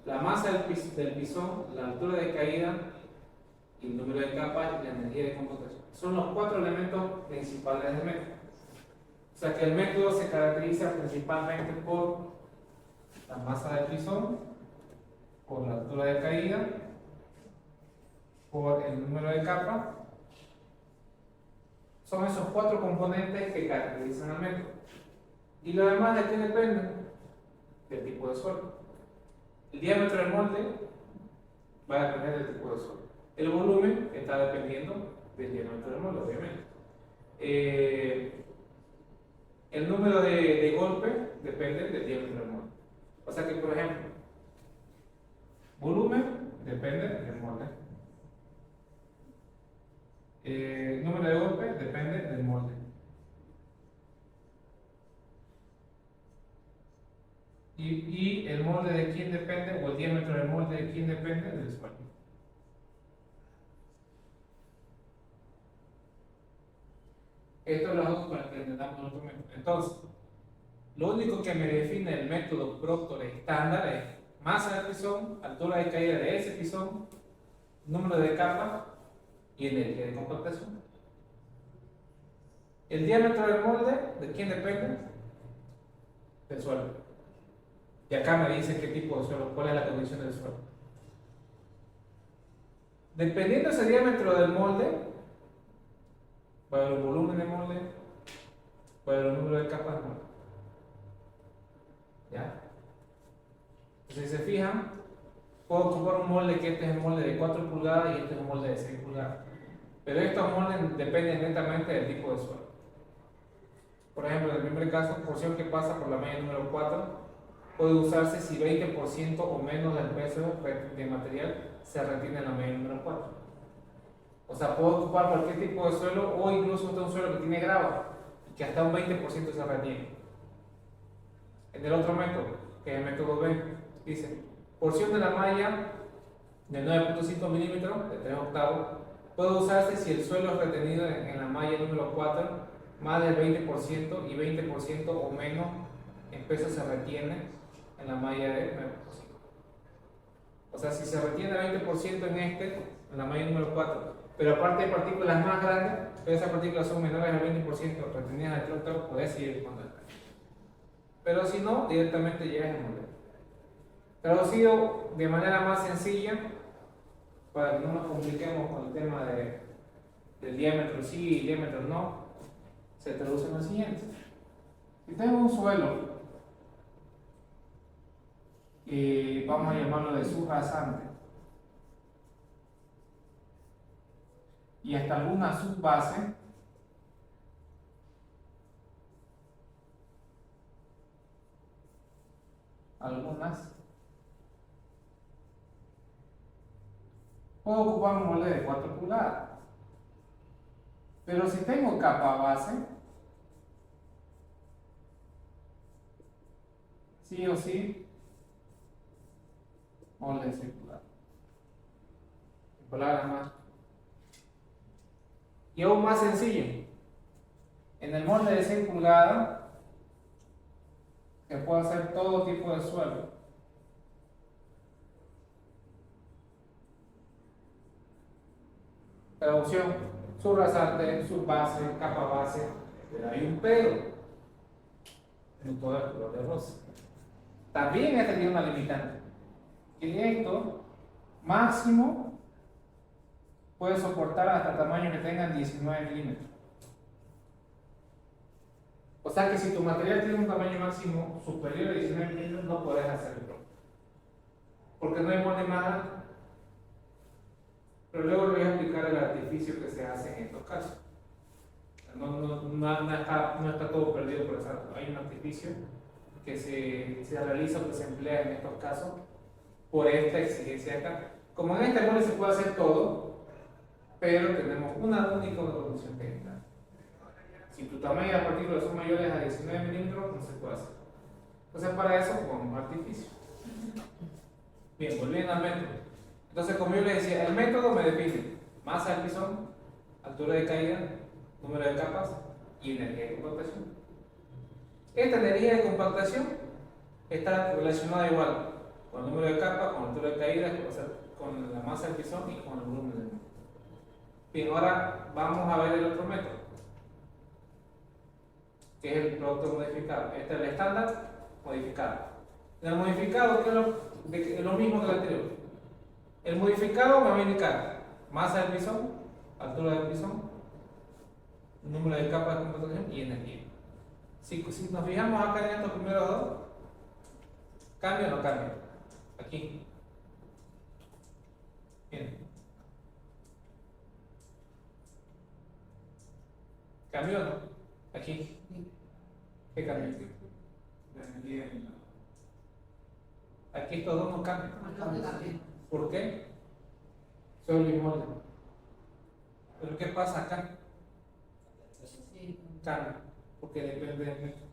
la masa del pisón, la altura de caída, el número de capas y la energía de compactación. Son los 4 elementos principales del método. O sea que el método se caracteriza principalmente por la masa del pisón, por la altura de caída, por el número de capas. Son esos 4 componentes que caracterizan al método. ¿Y lo demás de qué depende? Del tipo de suelo. El diámetro del molde va a depender del tipo de suelo. El volumen está dependiendo del diámetro del molde, obviamente. El número de golpe depende del diámetro del molde. O sea que, por ejemplo, volumen depende del molde. Número de golpe depende del molde. Y el molde de quién depende, o el diámetro del molde de quién depende, del suelo. Esto lo hago para que entendamos nuestro método. Entonces, lo único que me define el método Proctor estándar es masa del pisón, altura de caída de ese pisón, número de capas y energía de compactación. El diámetro del molde, ¿de quién depende? Del suelo. Y acá me dice qué tipo de suelo, cuál es la condición del suelo. Dependiendo ese diámetro del molde, va a haber el volumen del molde, va a haber el número de capas del molde. ¿Ya? Entonces, si se fijan, puedo ocupar un molde que este es el molde de 4 pulgadas y este es un molde de 6 pulgadas. Pero estos moldes dependen netamente del tipo de suelo. Por ejemplo, en el primer caso, porción que pasa por la malla número 4 puede usarse si 20% o menos del peso de material se retiene en la medida número 4. O sea, puedo ocupar cualquier tipo de suelo o incluso un suelo que tiene grava y que hasta un 20% se retiene. En el otro método, que es el método B, dice, porción de la malla de 9.5 milímetros, de 3 octavos, puede usarse si el suelo es retenido en la malla número 4 más del 20% y 20% o menos en peso se retiene en la malla de 9.5. O sea, si se retiene 20% en la malla número 4, pero aparte hay partículas más grandes, pero esas partículas son menores al 20% retenidas en el 3 octavos, puedes seguir con el. Pero si no, directamente llegas al modelo. Traducido de manera más sencilla, para que no nos compliquemos con el tema del diámetro sí y diámetro no, se traduce en lo siguiente. Si tengo un suelo, vamos a llamarlo de subrasante, y hasta alguna subbase, puedo ocupar un molde de 4 pulgadas. Pero si tengo capa base, sí o sí, molde circular. En palabras más. Y aún más sencillo, en el molde de 6 pulgadas, se puede hacer todo tipo de suelo. Traducción, subrasante, subbase, capa base, pero hay un pero, no todo el color de rosa. También este tiene una limitante, que esto máximo puede soportar hasta tamaños que tengan 19 milímetros. O sea que si tu material tiene un tamaño máximo superior a 19 milímetros, no puedes hacerlo, porque no hay molde más alto. Pero luego les voy a explicar el artificio que se hace en estos casos. No está todo perdido por eso. Hay un artificio que se realiza o que se emplea en estos casos por esta exigencia acá. Como en este molde se puede hacer todo, pero tenemos una única condición técnica. Si tu tamaño de las partículas son mayores a 19 milímetros, no se puede hacer. Entonces para eso ponemos artificio. Bien, volviendo al método. Entonces, como yo les decía, el método me define masa del pisón, altura de caída, número de capas y energía de compactación. Esta energía de compactación está relacionada igual con el número de capas, con la altura de caída, con la masa del pisón y con el volumen del método. Bien, ahora vamos a ver el otro método, que es el producto modificado. Este es el estándar modificado. En el modificado, ¿qué es lo mismo que el anterior? El modificado me va a indicar masa del pisón, altura del pisón, número de capas de compactación y energía. Si nos fijamos acá en estos primeros dos, ¿cambia o no cambia? Aquí. Bien. ¿Cambió o no? Aquí. ¿Qué cambió? La energía en Aquí estos dos no cambian. No cambia. ¿Por qué? Soy el mismo molde. Pero ¿qué pasa acá? Sí. Cambia, porque depende del método.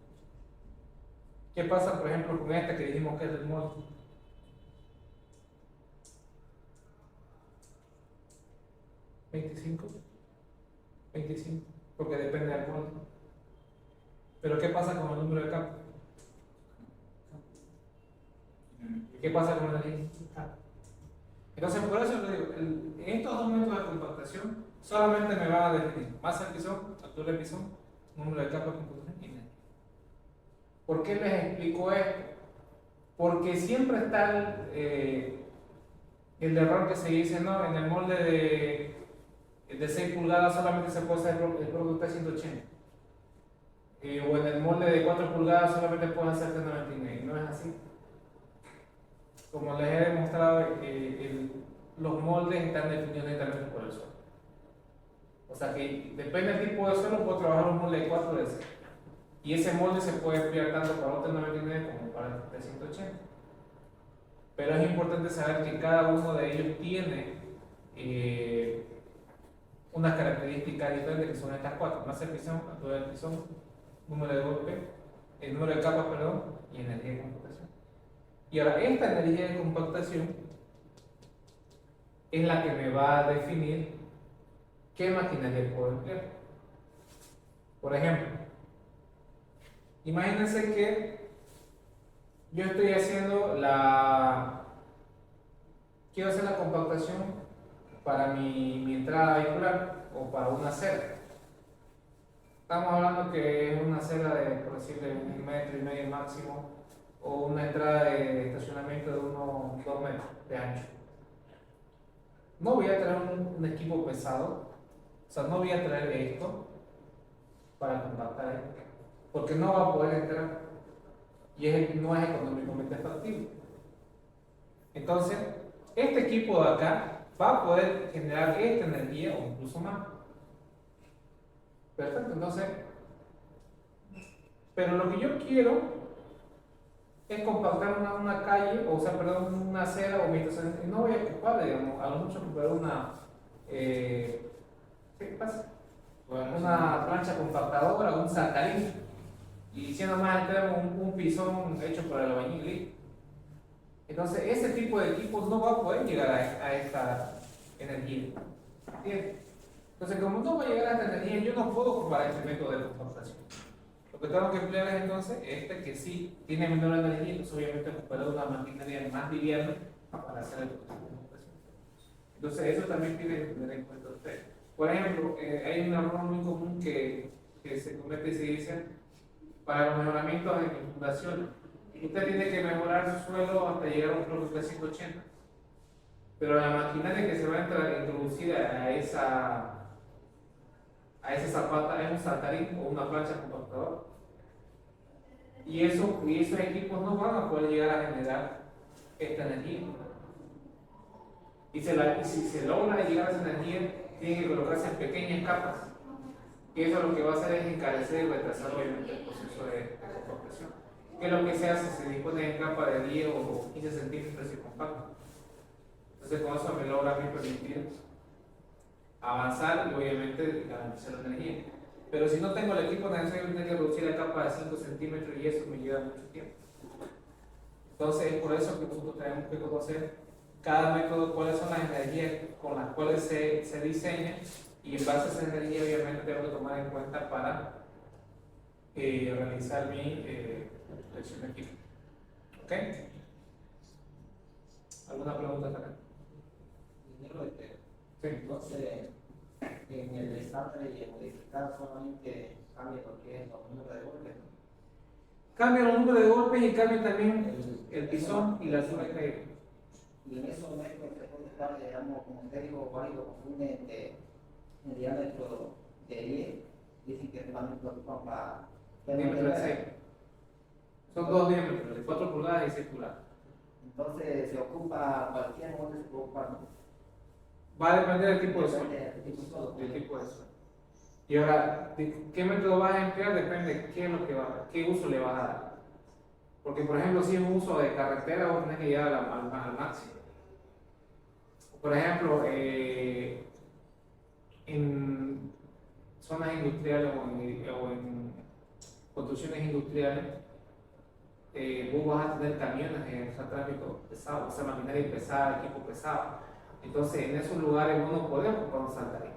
¿Qué pasa, por ejemplo, con esta que dijimos que es del molde? ¿25? 25, porque depende del molde. Pero ¿qué pasa con el número de capas? ¿Qué pasa con la energía? Entonces, por eso les digo, en estos dos métodos de compactación solamente me va a definir masa del pisón, altura del pisón, número de capas de compactación y energía. ¿Por qué les explico esto? Porque siempre está el error que se dice, no, en el molde de 6 pulgadas solamente se puede hacer el producto de 180. O en el molde de 4 pulgadas solamente puedes hacer de 99. No es así. Como les he demostrado, los moldes están definidos netamente por el suelo. O sea que depende del tipo de suelo, puedo trabajar un molde de 4 de 6. Y ese molde se puede emplear tanto para un T99 como para el T180. Pero es importante saber que cada uno de ellos tiene unas características diferentes, que son estas cuatro: masa de fisión, altura de fisión, número de golpe, el número de capas, perdón, y energía de compactación. Y ahora, esta energía de compactación es la que me va a definir qué maquinaria puedo emplear. Por ejemplo, imagínense que yo estoy haciendo quiero hacer la compactación para mi entrada vehicular o para una acera. Estamos hablando que es una acera de, por decirle, 1,5 metros máximo, o una entrada de estacionamiento de unos 2 metros de ancho. No voy a traer un equipo pesado, o sea, no voy a traer esto para compactar esto, porque no va a poder entrar y no es económicamente factible. Entonces, este equipo de acá va a poder generar esta energía o incluso más. Perfecto, entonces, pero lo que yo quiero es compactar una calle, o sea, perdón, una acera o mi estación, y no voy a ocupar, digamos, a lo mucho ocupar ¿qué pasa? Una plancha compactadora, un saltarín, y siendo más extremo, un pisón hecho por el albañil. Entonces, ese tipo de equipos no va a poder llegar a esta energía. ¿Entiendes? Entonces, como no va a llegar a esta energía, yo no puedo ocupar este método de compactación. Lo que tengo que emplear es entonces que sí tiene menor energía, entonces obviamente ocuparé una maquinaria más liviana para hacer el proceso de compactación. Entonces, eso también tiene que tener en cuenta usted. Por ejemplo, hay un error muy común que se comete y se dice para los mejoramientos en inundaciones. Usted tiene que mejorar su suelo hasta llegar a un producto de 180. Pero la maquinaria que se va a introducir a esa zapata es un saltarín o una plancha compactadora. Y esos equipos no van a poder llegar a generar esta energía. Y si se logra llegar a esa energía, tiene que colocarse en pequeñas capas. Y eso lo que va a hacer es encarecer y retrasar obviamente el proceso de compactación. ¿Qué es lo que se hace? Se dispone en capa de 10 o 15 centímetros y compacta. Entonces con eso me logra a mí permitir avanzar y obviamente garantizar la energía. Pero si no tengo el equipo necesario, tengo que reducir la capa de 5 centímetros y eso me lleva mucho tiempo. Entonces es por eso que nosotros tenemos que conocer cada método, cuáles son las energías con las cuales se diseña, y en base a esa energía obviamente tengo que tomar en cuenta para realizar mi elección de equipo. ¿Ok? ¿Alguna pregunta también? Sí. Entonces, en el desastre y en modificar solamente cambia lo que es los números de golpes. Cambia los números de golpes y cambia también el pisón y la altura de caída. Y en esos métodos se puede estar, digamos, como usted dijo, válido, confunden el diámetro de 10, dicen que solamente lo ocupan para... Diámetro de 6. Son dos diámetros, de 4 pulgadas y 6 pulgadas. Entonces se ocupa cualquier molde, se puede ocupar, ¿no? Va a depender del tipo de suelo. Del tipo de suelo. Y ahora, ¿qué método vas a emplear? Depende de qué uso le vas a dar. Porque, por ejemplo, si es un uso de carretera, vos tenés que llegar al máximo. Por ejemplo, en zonas industriales o en construcciones industriales, vos vas a tener camiones en tráfico pesado, o sea, maquinaria pesada, equipo pesado. Entonces, en esos lugares vos no podés ocupar un saltarín.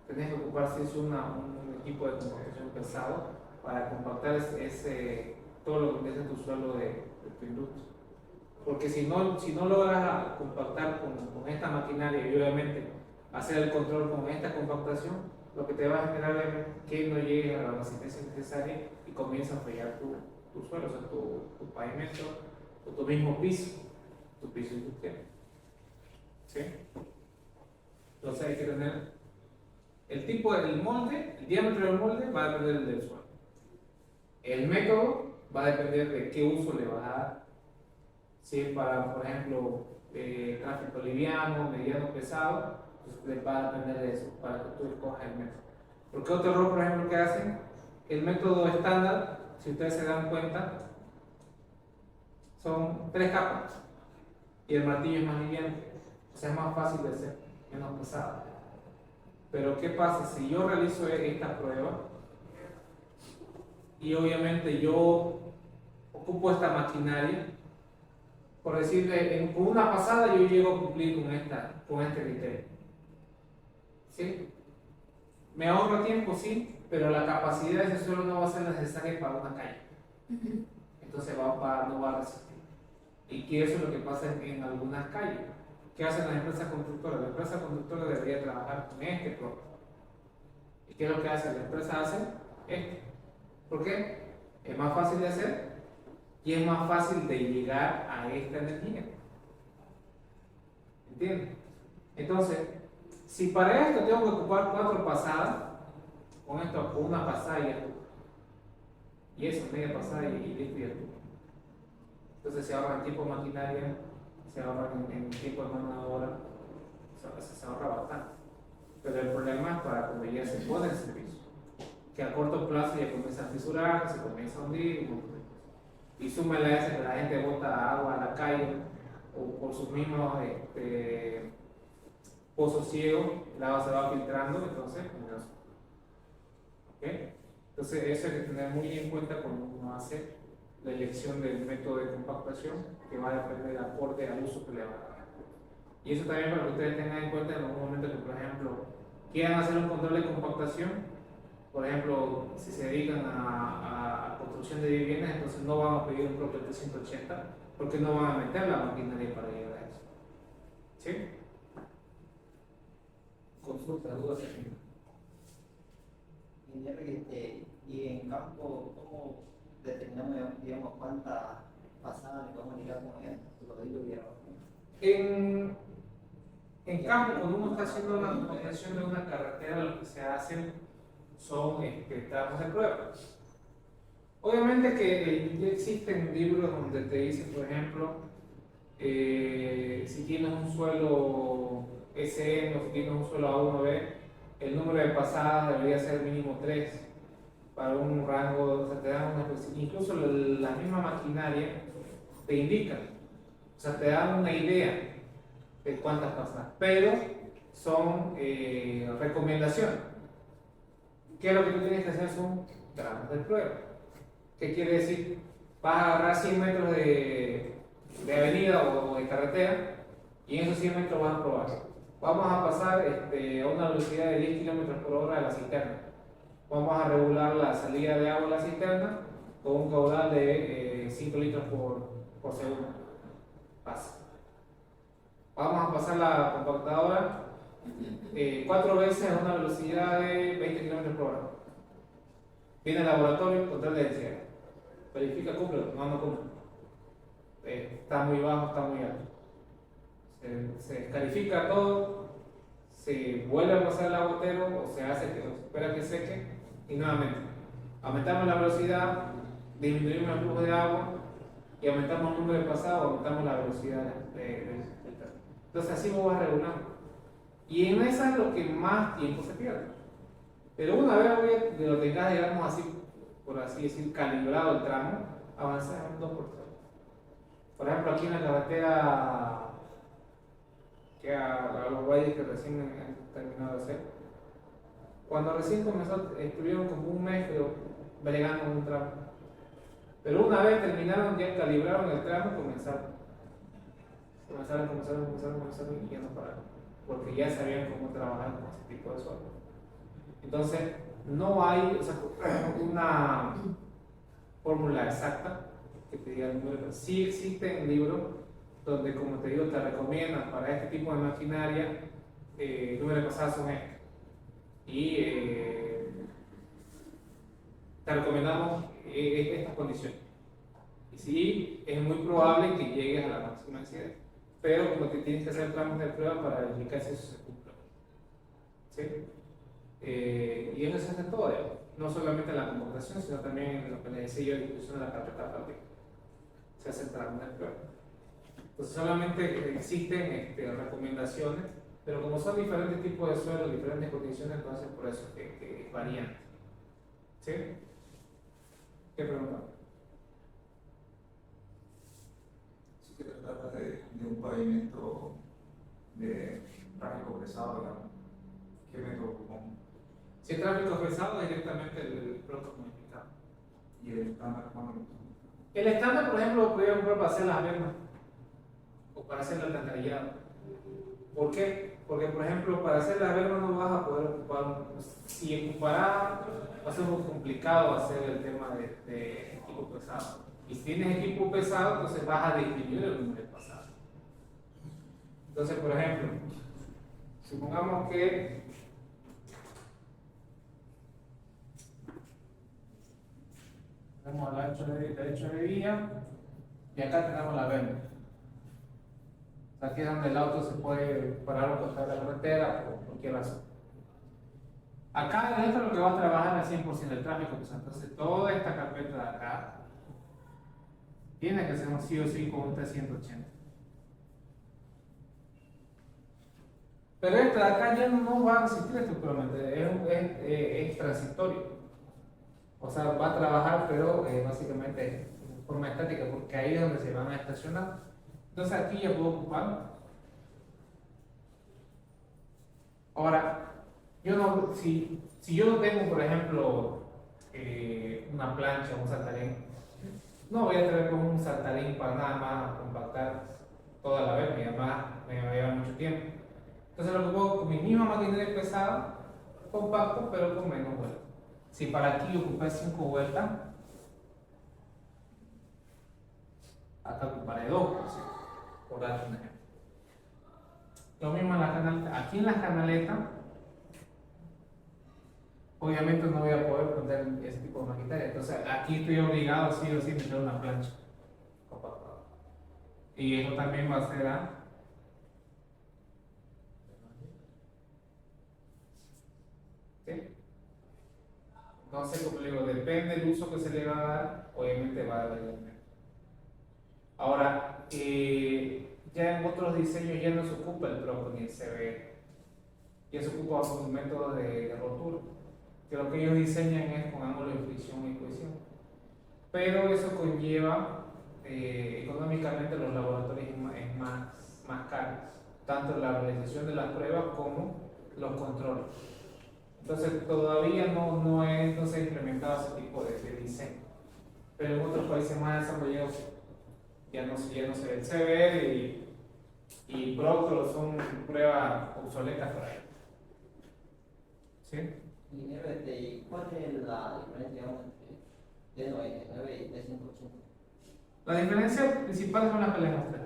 Tenés que ocupar un equipo de compactación pesado para compactar todo lo que es en tu suelo de tu industria. Porque si no logras compactar con esta maquinaria y obviamente hacer el control con esta compactación, lo que te va a generar es que no llegues a la resistencia necesaria y comienza a fallar tu suelo, o sea, tu pavimento o tu mismo piso, tu piso industrial. ¿Sí? Entonces hay que tener el tipo del molde, el diámetro del molde va a depender del suelo. El método va a depender de qué uso le vas a dar. Si es para, por ejemplo, tráfico liviano, mediano, pesado, pues va a depender de eso, para que tú escojas el método. Porque otro error, por ejemplo, que hacen el método estándar, si ustedes se dan cuenta, son 3 capas y el martillo es más liviano, o sea, es más fácil de hacer, menos pesado. Pero ¿qué pasa si yo realizo esta prueba y obviamente yo ocupo esta maquinaria? Por decirle, con una pasada yo llego a cumplir con este criterio. ¿Sí? Me ahorro tiempo, sí, pero la capacidad de ese suelo no va a ser necesaria para una calle. Entonces no va a resistir. Y que eso es lo que pasa en algunas calles. ¿Qué hacen las empresas constructoras? La empresa constructora debería trabajar con este producto. ¿Y qué es lo que hace? La empresa hace este. ¿Por qué? Es más fácil de hacer y es más fácil de llegar a esta energía. ¿Entiendes? Entonces, si para esto tengo que ocupar 4 pasadas, con esto, con una pasada y ya estuvo. Y eso, media pasada y listo, ya estuvo. Entonces se ahorra en tiempo de maquinaria, se ahorra en tiempo de mano de obra, se ahorra bastante. Pero el problema es para cuando ya se pone en servicio, que a corto plazo ya comienza a fisurar, se comienza a hundir, y súmale a eso que la gente bota agua a la calle o por sus mismos pozos ciegos, el agua se va filtrando, entonces, ¿okay? Entonces eso hay que tener muy en cuenta cuando uno hace la elección del método de compactación, que va a depender del aporte al uso que le va a dar. Y eso también para que ustedes tengan en cuenta en algún momento que, por ejemplo, quieran hacer un control de compactación. Por ejemplo, si se dedican a construcción de viviendas, entonces no van a pedir un propio T180 porque no van a meter la maquinaria para llegar a eso. ¿Sí? Consulta, dudas. Y en campo, ¿cómo determinamos, digamos, cuántas pasadas le podemos llegar con el rodillo y el En campo, cuando uno está haciendo una compactación de una carretera, lo que se hacen son tramos de prueba. Obviamente que ya existen libros donde te dicen, por ejemplo, si tienes un suelo SN o si tienes un suelo A1B, el número de pasadas debería ser mínimo 3 para un rango, o sea, te dan incluso la misma maquinaria te indica, o sea, te dan una idea de cuántas pasadas, pero son recomendaciones. ¿Qué es lo que tú tienes que hacer? Son tramos de prueba. ¿Qué quiere decir? Vas a agarrar 100 metros de avenida o de carretera y en esos 100 metros vas a probar. Vamos a pasar a una velocidad de 10 km por hora de la cisterna. Vamos a regular la salida de agua a la cisterna con un caudal de 5 litros por segundo. Pasa. Vamos a pasar la compactadora 4 veces a una velocidad de 20 km por hora. Viene al laboratorio, control de densidad. Verifica, cumple, no cumple. Está muy bajo, está muy alto. Se descalifica todo, se vuelve a pasar el agotero o se espera que seque y nuevamente aumentamos la velocidad, disminuimos el flujo de agua y aumentamos el número de pasadas o aumentamos la velocidad del tráfico. Entonces así vos vas regulando. Y en esa es lo que más tiempo se pierde. Pero una vez que lo tengas, digamos así, por así decir, calibrado el tramo, avanzas en 2 por 3. Por ejemplo, aquí en la carretera que a los valles que recién han terminado de hacer, cuando recién comenzó, estuvieron como un mes bregando un tramo. Pero una vez terminaron, ya calibraron el tramo, comenzaron y ya no pararon, porque ya sabían cómo trabajar con ese tipo de suelo. Entonces, no hay una fórmula exacta que te diga el número, pero sí existen libros donde, como te digo, te recomiendan para este tipo de maquinaria, el número de pasadas son estos. Y te recomendamos estas condiciones. Y sí, es muy probable que llegues a la máxima densidad, pero como que tienes que hacer tramos de prueba para verificar si eso se cumple. ¿Sí? Y eso se hace todo, no solamente en la compactación, sino también en lo que les decía yo, incluso en la carpeta práctica. Se hacen tramos de prueba. Entonces solamente existen recomendaciones, pero como son diferentes tipos de suelos, diferentes condiciones, entonces por eso que es variante. ¿Sí? ¿Qué pregunta? Sí que trata de un pavimento de tráfico pesado, digamos. ¿Qué método ocupan? Si el tráfico es pesado, directamente el bloque modificado. ¿Y el estándar cuándo lo usan? El estándar, por ejemplo, lo podría ocupar para hacer las vermas o para hacer el alcantarillado. ¿Por qué? Porque, por ejemplo, para hacer las vermas no vas a poder ocupar, si ocupará, va a ser muy complicado hacer el tema de equipo pesado. Y si tienes equipo pesado, entonces vas a disminuir el número de pasados. Entonces, por ejemplo, supongamos que tenemos el derecho de vía y acá tenemos la verma. O sea, aquí es donde el auto se puede parar o cortar la carretera por cualquier razón. Acá dentro lo que va a trabajar al 100% del tráfico, pues entonces toda esta carpeta de acá tiene que ser un sí o sí con un 380. Pero esta de acá ya no va a resistir estructuralmente, es transitorio. O sea, va a trabajar, pero básicamente de forma estática, porque ahí es donde se van a estacionar. Entonces aquí ya puedo ocupar. Ahora, si yo no tengo, por ejemplo, una plancha, un saltarín, no voy a traer como un saltarín para nada más compactar toda la vez, me va a llevar mucho tiempo. Entonces lo que puedo con mi misma maquinaria pesada, compacto, pero con menos vueltas. Si para aquí ocupé 5 vueltas, acá ocuparé 2, por darte un ejemplo. Lo mismo en la canaleta. Aquí en la canaleta, obviamente no voy a poder poner ese tipo de maquinaria. Entonces aquí estoy obligado sí o sí a meter una plancha compactada. Y eso también va a ser a ¿sí? Entonces, como le digo, depende del uso que se le va a dar, obviamente va a depender. Ahora, ya en otros diseños ya no se ocupa el tronco ni el CBR, ya se ocupa un método de rotura, que lo que ellos diseñan es con ángulo de fricción y cohesión. Pero eso conlleva, económicamente los laboratorios es más caro, tanto la realización de las pruebas como los controles. Entonces todavía no se ha implementado ese tipo de diseño. Pero en otros países más desarrollados ya no se ve el CBR y Proctor son pruebas obsoletas por ahí. ¿Sí? Y RT, ¿cuál es la diferencia, digamos, entre D99 y D180? La diferencia principal son las que les mostré.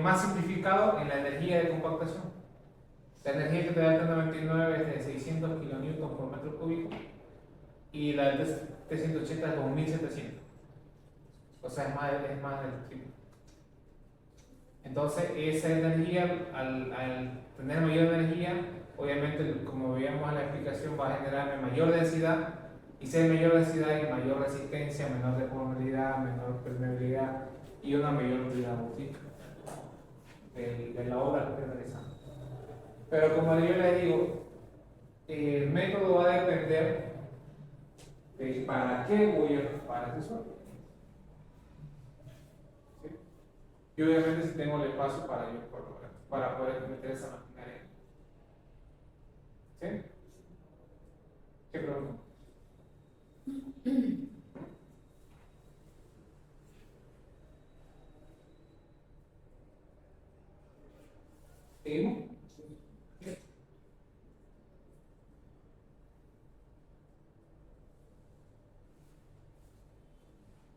Más simplificado en la energía de compactación. La energía que te da el T99 es de 600 kN por metro cúbico y la del T180 es de 2700. O sea, es más del triple. Entonces, esa energía, al tener mayor energía, obviamente, como veíamos en la explicación, va a generar mayor densidad. Y si hay mayor densidad, hay mayor resistencia, menor deformabilidad, menor permeabilidad y una mayor utilidad óptica de la obra que estoy realizando. Pero como yo les digo, el método va a depender de para qué voy a ocupar ese suelo. ¿Sí? Y obviamente si tengo el espacio para poder meter esa maquinaria. ¿Sí? ¿Qué pregunta? ¿Seguimos?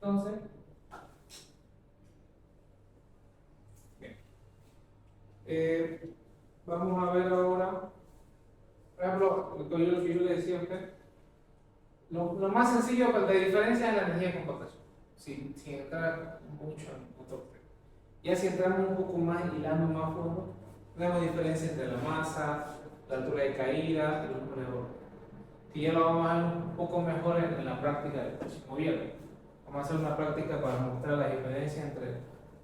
Entonces, bien. Vamos a ver ahora, por ejemplo, lo que yo le decía a usted, lo más sencillo de diferencia es la energía de compactación, sin entrar mucho en otro tema. Ya si entramos un poco más hilando más fondo, tenemos diferencia entre la masa, la altura de caída y los números de orden. Y ya lo vamos a ver un poco mejor en la práctica del próximo viernes. Vamos a hacer una práctica para mostrar la diferencia entre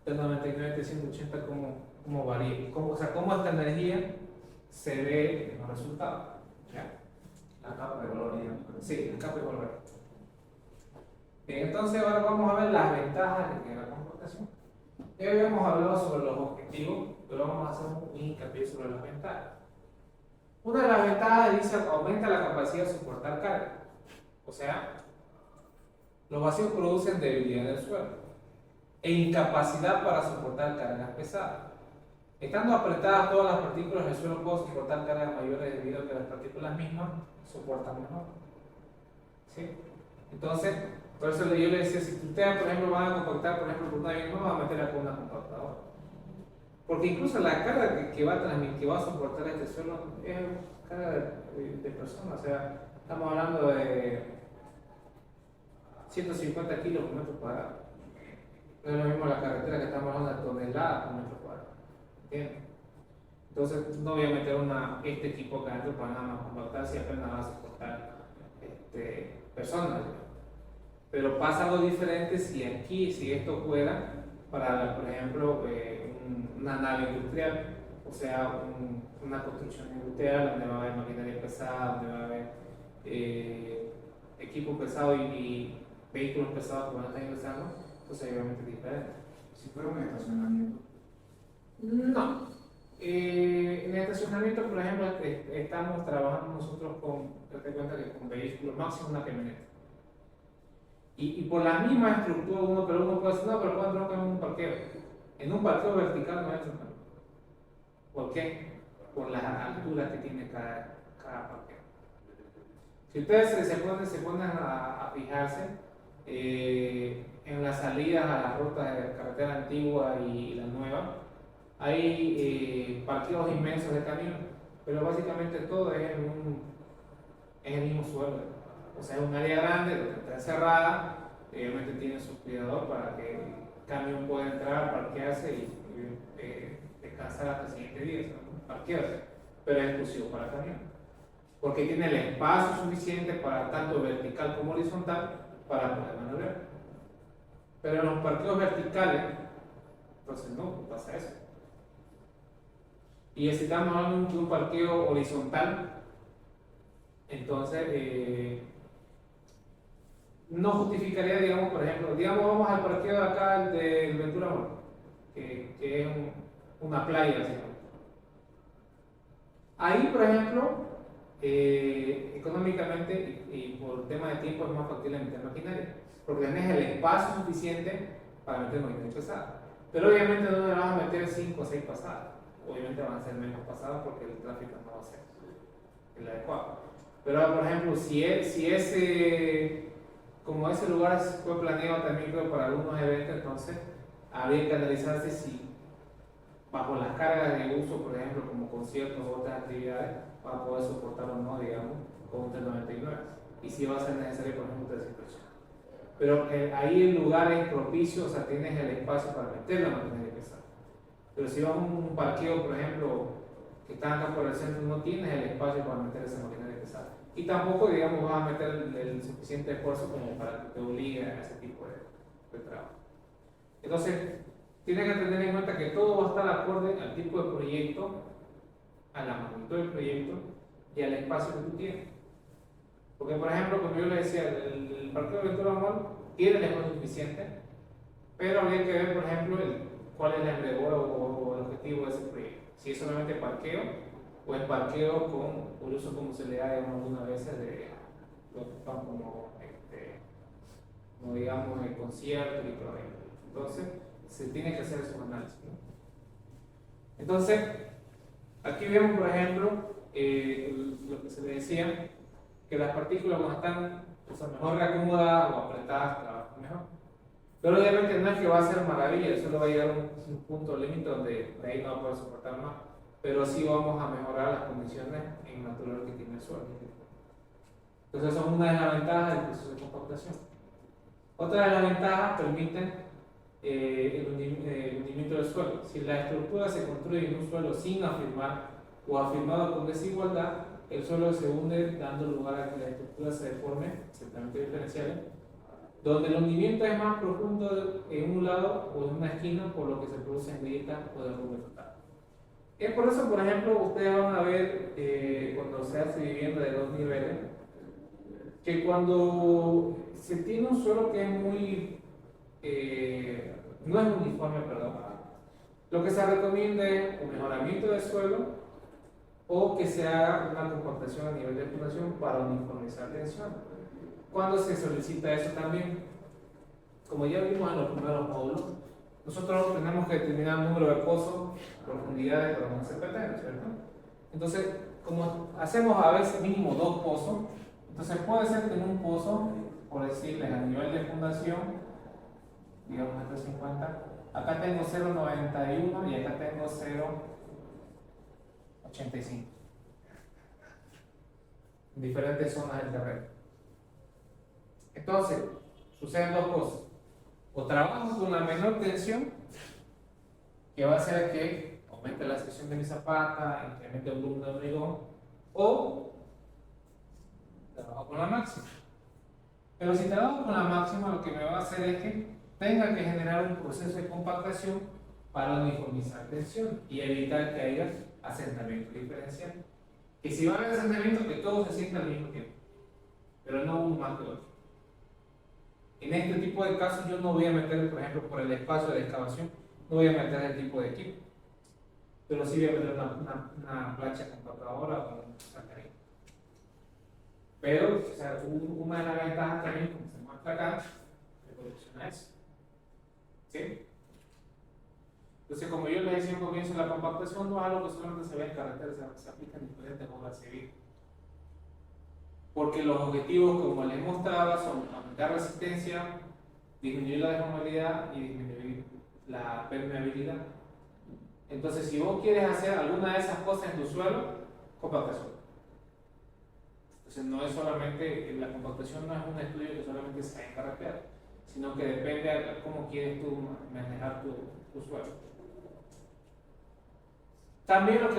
el 99 y el 180, cómo varía, o sea, cómo esta energía se ve en los resultados. ¿Ya? La capa de valor, digamos, Sí, acá puedo volver. Bien, entonces ahora vamos a ver las ventajas de la compactación. Ya habíamos hablado sobre los objetivos, pero vamos a hacer un hincapié sobre las ventajas. Una de las ventajas dice aumenta la capacidad de soportar carga. O sea, los vacíos producen debilidad del suelo e incapacidad para soportar cargas pesadas. Estando apretadas todas las partículas, el suelo puede soportar cargas mayores debido a que las partículas mismas soportan mejor. ¿Sí? Entonces, por eso yo le decía, si ustedes, por ejemplo, van a compactar, por ejemplo, con una avión, no van a meterla con una compactadora. Porque incluso la carga que va a transmitir, que va a soportar este suelo, es carga de personas. O sea, estamos hablando de 150 kilos por metro cuadrado. No es lo mismo la carretera que estamos hablando de toneladas por metro cuadrado. ¿Entiendes? Entonces, no voy a meter este equipo acá adentro para nada más compactar si apenas va a soportar personas. Pero pasa algo diferente si aquí, si esto fuera para, por ejemplo, una nave industrial, o sea, una construcción industrial donde va a haber maquinaria pesada, donde va a haber equipo pesado y vehículos pesados que van a estar ingresando, entonces obviamente es diferente. Si fuera un estacionamiento. No. En el estacionamiento, por ejemplo, estamos trabajando nosotros date cuenta que con vehículos, máximo una camioneta. Y por la misma estructura, uno puede decir, no, pero puedo entrar en un parqueo. En un parqueo vertical no entra. ¿Por qué? Por las alturas que tiene cada parqueo. Si ustedes se ponen a fijarse en las salidas a las rutas de carretera antigua y la nueva, hay parqueos inmensos de camiones, pero básicamente todo es en el mismo suelo. O sea, es un área grande, donde está encerrada, obviamente tiene su cuidador para que el camión pueda entrar, parquearse y descansar hasta el siguiente día, parquearse, pero es exclusivo para camión, porque tiene el espacio suficiente para tanto vertical como horizontal para poder maniobrar. Pero en los parqueos verticales, entonces no pasa eso. Y si estamos hablando de un parqueo horizontal, entonces no justificaría, digamos, por ejemplo, vamos al parqueo de acá del Ventura Mall, que es una playa, digamos. Ahí, por ejemplo, económicamente y por tema de tiempo es más factible meter maquinaria, porque tenés el espacio suficiente para meter maquinaria pesada. Pero obviamente no le vas a meter 5 o 6 pasadas, obviamente van a ser menos pasadas porque el tráfico no va a ser el adecuado. Pero, por ejemplo, como ese lugar fue planeado también creo para algunos eventos, entonces habría que analizarse si bajo las cargas de uso, por ejemplo, como conciertos o otras actividades, va a poder soportar o no, digamos, con un 99. Y si va a ser necesario, por ejemplo, esta situación. Pero ahí el lugar es propicio, o sea, tienes el espacio para meter la maquinaria pesada. Pero si vas a un parqueo, por ejemplo, que está acá por el centro, no tienes el espacio para meter esa maquinaria pesada. Y tampoco, digamos, vas a meter el suficiente esfuerzo como para que te obligue a ese tipo de trabajo. Entonces, tienes que tener en cuenta que todo va a estar acorde al tipo de proyecto, a la magnitud del proyecto y al espacio que tú tienes. Porque, por ejemplo, como yo le decía, el parqueo de Ventura Mall tiene el espacio suficiente, pero habría que ver, por ejemplo, cuál es la envergadura o el objetivo de ese proyecto. Si es solamente parqueo o es parqueo por uso como se le da algunas veces de lo que son como digamos el concierto y todo ello. Entonces se tiene que hacer esos análisis, ¿no? Entonces aquí vemos, por ejemplo, lo que se le decía, que las partículas cuando están mejor reacomodadas o apretadas trabajan mejor. Pero obviamente no es que va a ser maravilla, solo va a llegar a un punto límite donde de ahí no va a poder soportar más. Pero sí vamos a mejorar las condiciones en natural que tiene el suelo. Entonces, eso es una de las ventajas del proceso de compactación. Otra de las ventajas permiten el hundimiento del suelo. Si la estructura se construye en un suelo sin afirmar o afirmado con desigualdad, el suelo se hunde dando lugar a que la estructura se deforme, certamente diferenciales, donde el hundimiento es más profundo en un lado o en una esquina, por lo que se producen grietas o derrumbes totales. Es por eso, por ejemplo, ustedes van a ver cuando se hace vivienda de 2 niveles, que cuando se tiene un suelo que es muy, no es uniforme, perdón, lo que se recomienda es un mejoramiento del suelo o que se haga una compactación a nivel de fundación para uniformizar tensión. ¿Cuándo se solicita eso también? Como ya vimos en los primeros módulos, nosotros tenemos que determinar el número de pozos, profundidades para un CPT, ¿no es cierto? Entonces, como hacemos a veces mínimo 2 pozos, entonces puede ser que en un pozo, por decirles a nivel de fundación, digamos 1,50 m, acá tengo 0,91 y acá tengo 0,85 en diferentes zonas del terreno. Entonces, suceden dos cosas. O trabajo con la menor tensión, que va a hacer que aumente la sección de mi zapata, incremente el volumen de hormigón, o trabajo con la máxima. Pero si trabajo con la máxima, lo que me va a hacer es que tenga que generar un proceso de compactación para uniformizar tensión y evitar que haya asentamiento diferencial. Que si va a haber asentamiento, que todos se sientan al mismo tiempo, pero no uno más que otro. En este tipo de casos yo no voy a meter, por ejemplo, por el espacio de excavación, no voy a meter el tipo de equipo, pero sí voy a meter una plancha compactadora o un sacarino. Pero, o sea, una de las ventajas también, como se muestra acá, evoluciona eso. ¿Sí? Entonces, como yo les decía al comienzo, la compactación no es algo que solamente se ve en carretera, se aplica en diferentes obras civiles. Porque los objetivos, como les mostraba, son aumentar resistencia, disminuir la deformabilidad y disminuir la permeabilidad. Entonces, si vos quieres hacer alguna de esas cosas en tu suelo, compactación. Entonces, no es solamente, la compactación no es un estudio que solamente se hace en carretera, sino que depende de cómo quieres tú manejar tu suelo. También lo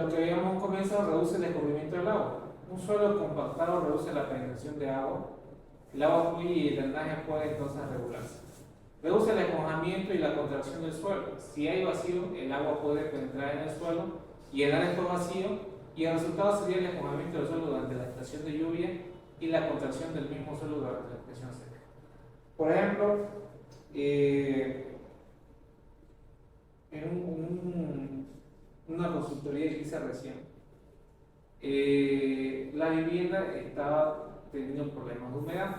que habíamos un comienzo reduce el descubrimiento del agua. Un suelo compactado reduce la penetración de agua. El agua fluye y el drenaje puede entonces regularse. Reduce el esponjamiento y la contracción del suelo. Si hay vacío, el agua puede penetrar en el suelo, llenar estos vacíos y el resultado sería el esponjamiento del suelo durante la estación de lluvia y la contracción del mismo suelo durante la estación seca. Por ejemplo, en una consultoría que hice recién, la vivienda estaba teniendo problemas de humedad.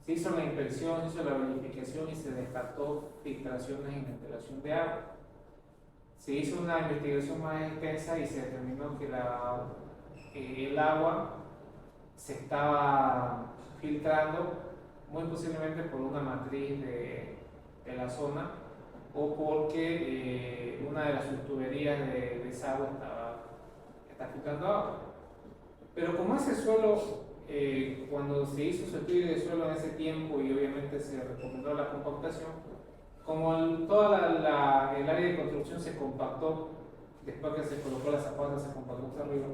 Se hizo la inspección, se hizo la verificación y se descartó filtraciones y ventilación de agua. Se hizo una investigación más extensa y se determinó que el agua se estaba filtrando muy posiblemente por una matriz de la zona o porque una de las tuberías de desagüe está filtrando agua. Pero como ese suelo, cuando se hizo su estudio de suelo en ese tiempo y obviamente se recomendó la compactación, como toda el área de construcción se compactó, después que se colocó la zapata se compactó hacia arriba,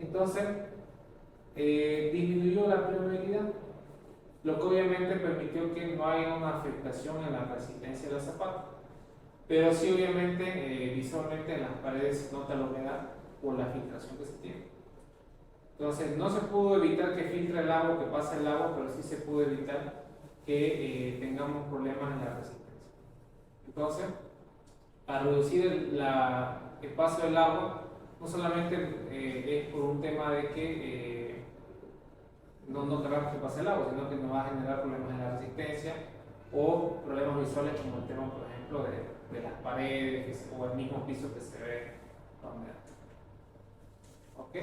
entonces disminuyó la permeabilidad, lo que obviamente permitió que no haya una afectación en la resistencia de la zapata. Pero sí, obviamente, visualmente en las paredes se nota la humedad por la filtración que se tiene. Entonces, no se pudo evitar que filtre el agua, que pase el agua, pero sí se pudo evitar que tengamos problemas en la resistencia. Entonces, para reducir el paso del agua, no solamente es por un tema de que no queramos que pase el agua, sino que nos va a generar problemas en la resistencia o problemas visuales como el tema, por ejemplo, de las paredes o el mismo piso que se ve la humedad. ¿Ok?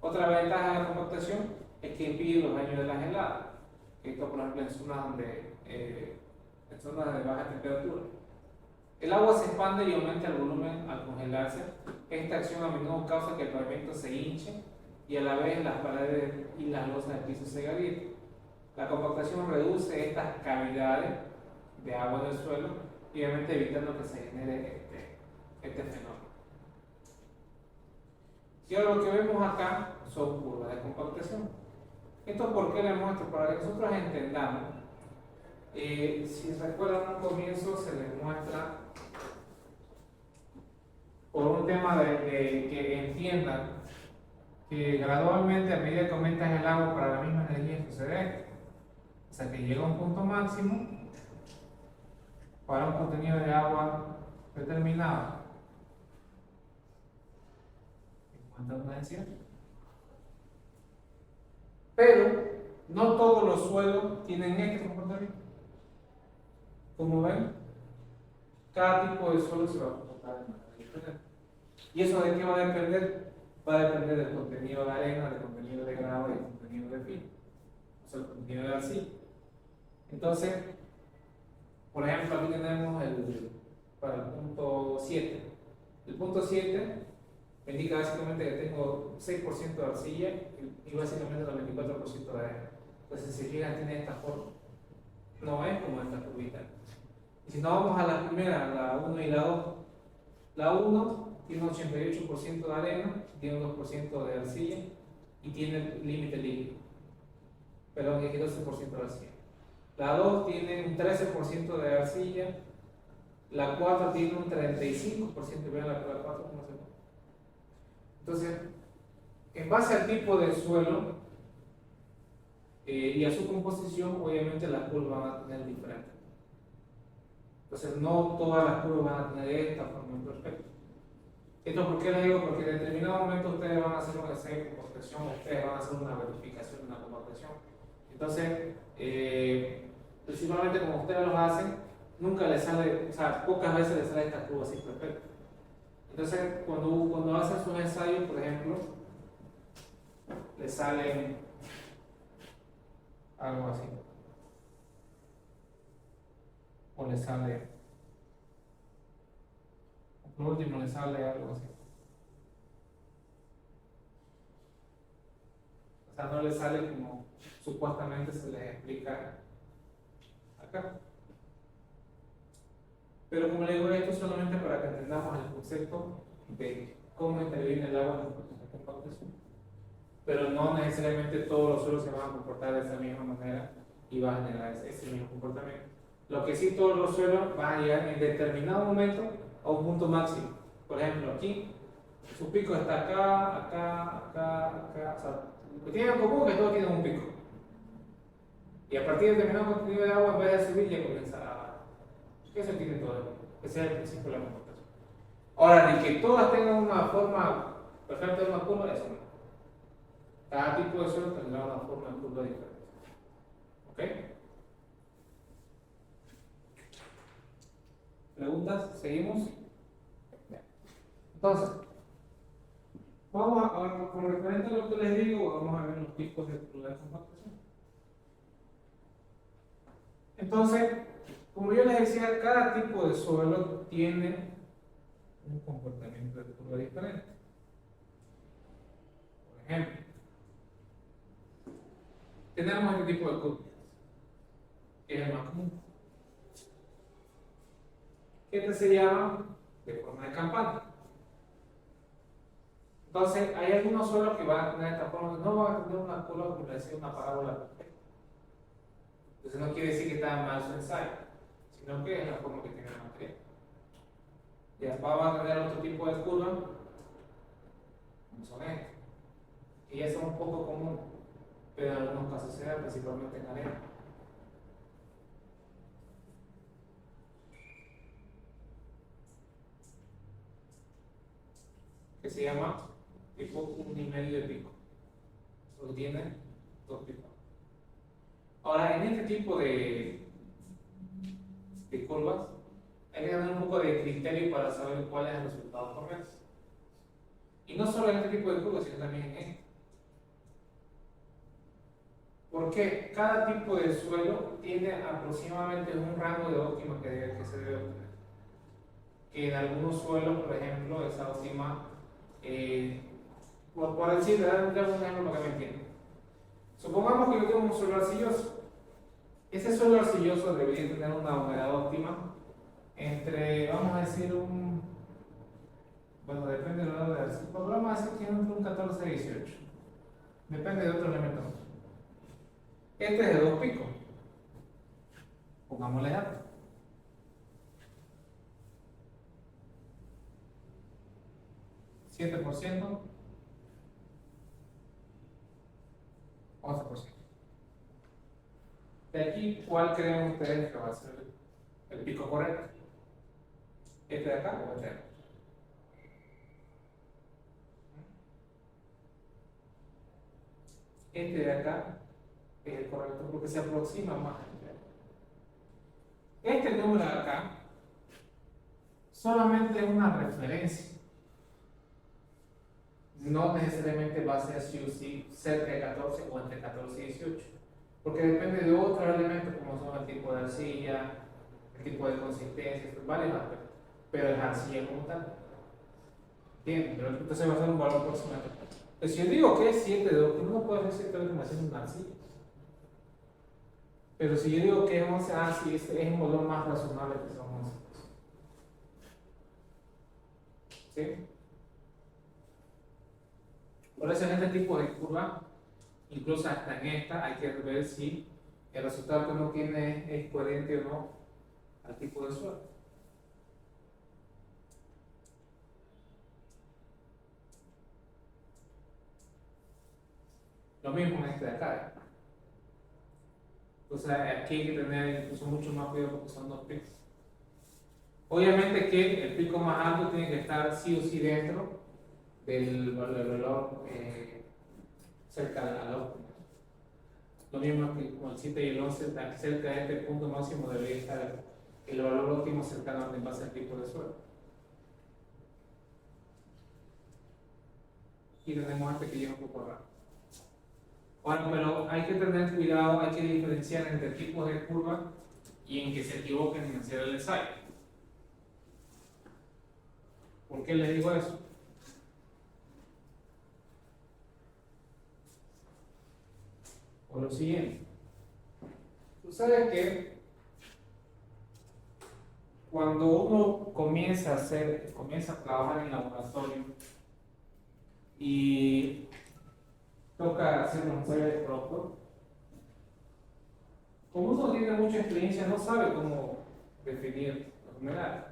Otra ventaja de la compactación es que impide los daños de las heladas. Esto, por ejemplo, en zonas de baja temperatura. El agua se expande y aumenta el volumen al congelarse. Esta acción a menudo causa que el pavimento se hinche y a la vez las paredes y las losas del piso se agrietan. La compactación reduce estas cavidades de agua en el suelo y obviamente evitando que se genere este fenómeno. Y ahora lo que vemos acá son curvas de compactación. ¿Esto por qué le muestro? Para que nosotros entendamos. Si recuerdan al comienzo se les muestra por un tema de que entiendan que gradualmente, a medida que aumentas el agua para la misma energía, sucede esto. O sea que llega a un punto máximo para un contenido de agua determinado. Encuentra una densidad. Pero no todos los suelos tienen este comportamiento. Como ven, cada tipo de suelo se va a comportar de manera diferente. ¿Y eso de qué va a depender? Va a depender del contenido de arena, del contenido de grava y del contenido de filo, o sea, el contenido de arcilla. Entonces, por ejemplo, aquí tenemos para el punto 7. El punto 7 me indica básicamente que tengo 6% de arcilla y básicamente el 94% de arena. Entonces, si se fijan, tiene esta forma. No es como esta curvita. Y si no vamos a la primera, la 1 y la 2, la 1 tiene un 88% de arena, tiene un 2% de arcilla y tiene límite líquido. Perdón, es 12% de arcilla. La 2 tiene un 13% de arcilla, la 4 tiene un 35%, vean la 4 cómo se ve. Entonces, en base al tipo de suelo y a su composición, obviamente las curvas van a tener diferentes. Entonces, no todas las curvas van a tener esta forma perfecta. Esto, ¿por qué les digo? Porque en determinado momento ustedes van a hacer un ensayo de composición, ustedes van a hacer una verificación de una composición. Entonces, principalmente como ustedes lo hacen, nunca les sale, o sea, pocas veces les sale esta curva así perfecta. Entonces, cuando hacen sus ensayos, por ejemplo, les salen algo así. O les sale, por último, les sale algo así. O sea, no les sale como supuestamente se les explica acá. Pero como le digo, esto solamente para que entendamos el concepto de cómo interviene el agua en el proceso de compactación. Pero no necesariamente todos los suelos se van a comportar de esa misma manera y van a generar ese mismo comportamiento. Lo que sí, todos los suelos van a llegar en determinado momento a un punto máximo. Por ejemplo, aquí, su pico está acá, acá. O sea, lo que tienen en común es que todos tienen un pico. Y a partir de determinado contenido de agua, en vez de subir, ya comienza a bajar. Eso tiene todo. Ese es el principio de la comportación. Ahora, de que todas tengan una forma perfecta de una curva, eso no. Cada tipo de suelo tendrá una forma de curva diferente. ¿Ok? ¿Preguntas? ¿Seguimos? Entonces, vamos a, con referente a lo que les digo, vamos a ver los tipos de curva de compactación. Entonces, como yo les decía, cada tipo de suelo tiene un comportamiento de curva diferente. Por ejemplo, tenemos este tipo de curvas, que es el más común. Este se llama de forma de campana. Entonces, hay algunos suelos que van a tener esta forma, no van a tener una curva como decía, una parábola perfecta. Entonces, no quiere decir que está mal su ensayo, sino que es la forma que tiene el material. Ya vamos a tener otro tipo de curva, como son estas, que ya son un poco comunes, pero en algunos casos se da, principalmente en arena. Que se llama tipo 1,5 de pico. Solo tiene 2 picos. Ahora, en este tipo de curvas, hay que tener un poco de criterio para saber cuál es el resultado correcto. Y no solo en este tipo de curvas, sino también en este. Porque cada tipo de suelo tiene aproximadamente un rango de óptima que se debe obtener. Que en algunos suelos, por ejemplo, esa óptima, por decir, dar un ejemplo para que me entiendan. Supongamos que yo tengo un suelo arcilloso. Ese suelo arcilloso debería tener una humedad óptima entre, vamos a decir, bueno, depende del grado de arcilla, pero vamos a decir que entre un 14 y 18. Depende de otro elemento. Este es de 2 picos. Pongámosle datos. 7%, 11%. De aquí, ¿cuál creen ustedes que va a ser el pico correcto? ¿Este de acá o este de acá? Este de acá es el correcto porque se aproxima más. Este número de acá solamente es una referencia. No necesariamente va a ser sí o sí cerca de 14 o entre 14 y 18. Porque depende de otros elementos como son el tipo de arcilla, el tipo de consistencia, vale más. Pero es arcilla como tal. ¿Entienden? Pero entonces va a ser un valor aproximado. Pues si yo digo que es 7 de 8, no puede ser 7 de 8 haciendo una arcilla. Pero si yo digo que es 11, sí, este es un valor más razonable que son 11. ¿Sí? Por eso en este tipo de curva, incluso hasta en esta, hay que ver si el resultado que uno tiene es coherente o no al tipo de suelo. Lo mismo en este de acá. Entonces aquí hay que tener incluso mucho más cuidado porque son dos picos. Obviamente que el pico más alto tiene que estar sí o sí dentro del valor cerca al óptimo. Lo mismo que con el 7 y el 11, cerca de este punto máximo debería estar el valor óptimo cercano en base al tipo de suelo. Y tenemos este que lleva un poco raro. Ahora, pero hay que tener cuidado, hay que diferenciar entre tipos de curva y en que se equivoquen en hacer el ensayo. ¿Por qué les digo eso? Por lo siguiente. Tú sabes que cuando uno comienza a trabajar en laboratorio y toca hacer los ensayos de producto, como uno tiene mucha experiencia, no sabe cómo definir los humedales.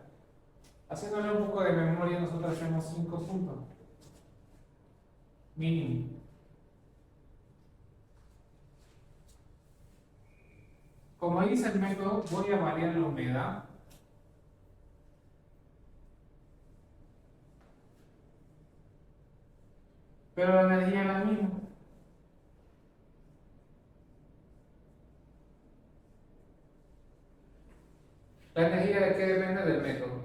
Haciéndole un poco de memoria, nosotros hacemos 5 puntos mínimo. Como dice el método, voy a variar la humedad pero la energía es la misma. ¿La energía de qué depende? Del método.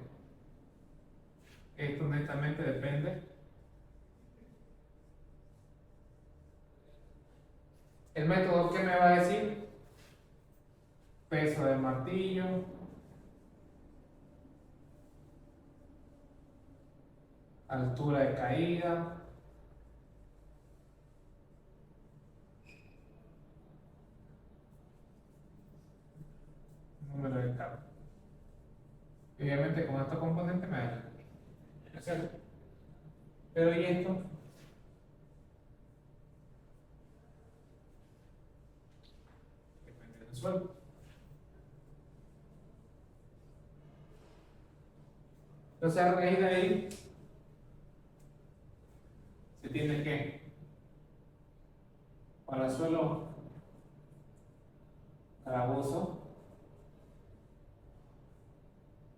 Esto netamente depende. ¿El método qué me va a decir? Peso del martillo, altura de caída, número de carga. Obviamente con estos componentes me da. ¿Cierto? Pero ¿y esto? Depende del suelo. Entonces a raíz de ahí se tiene que, para suelo gravoso,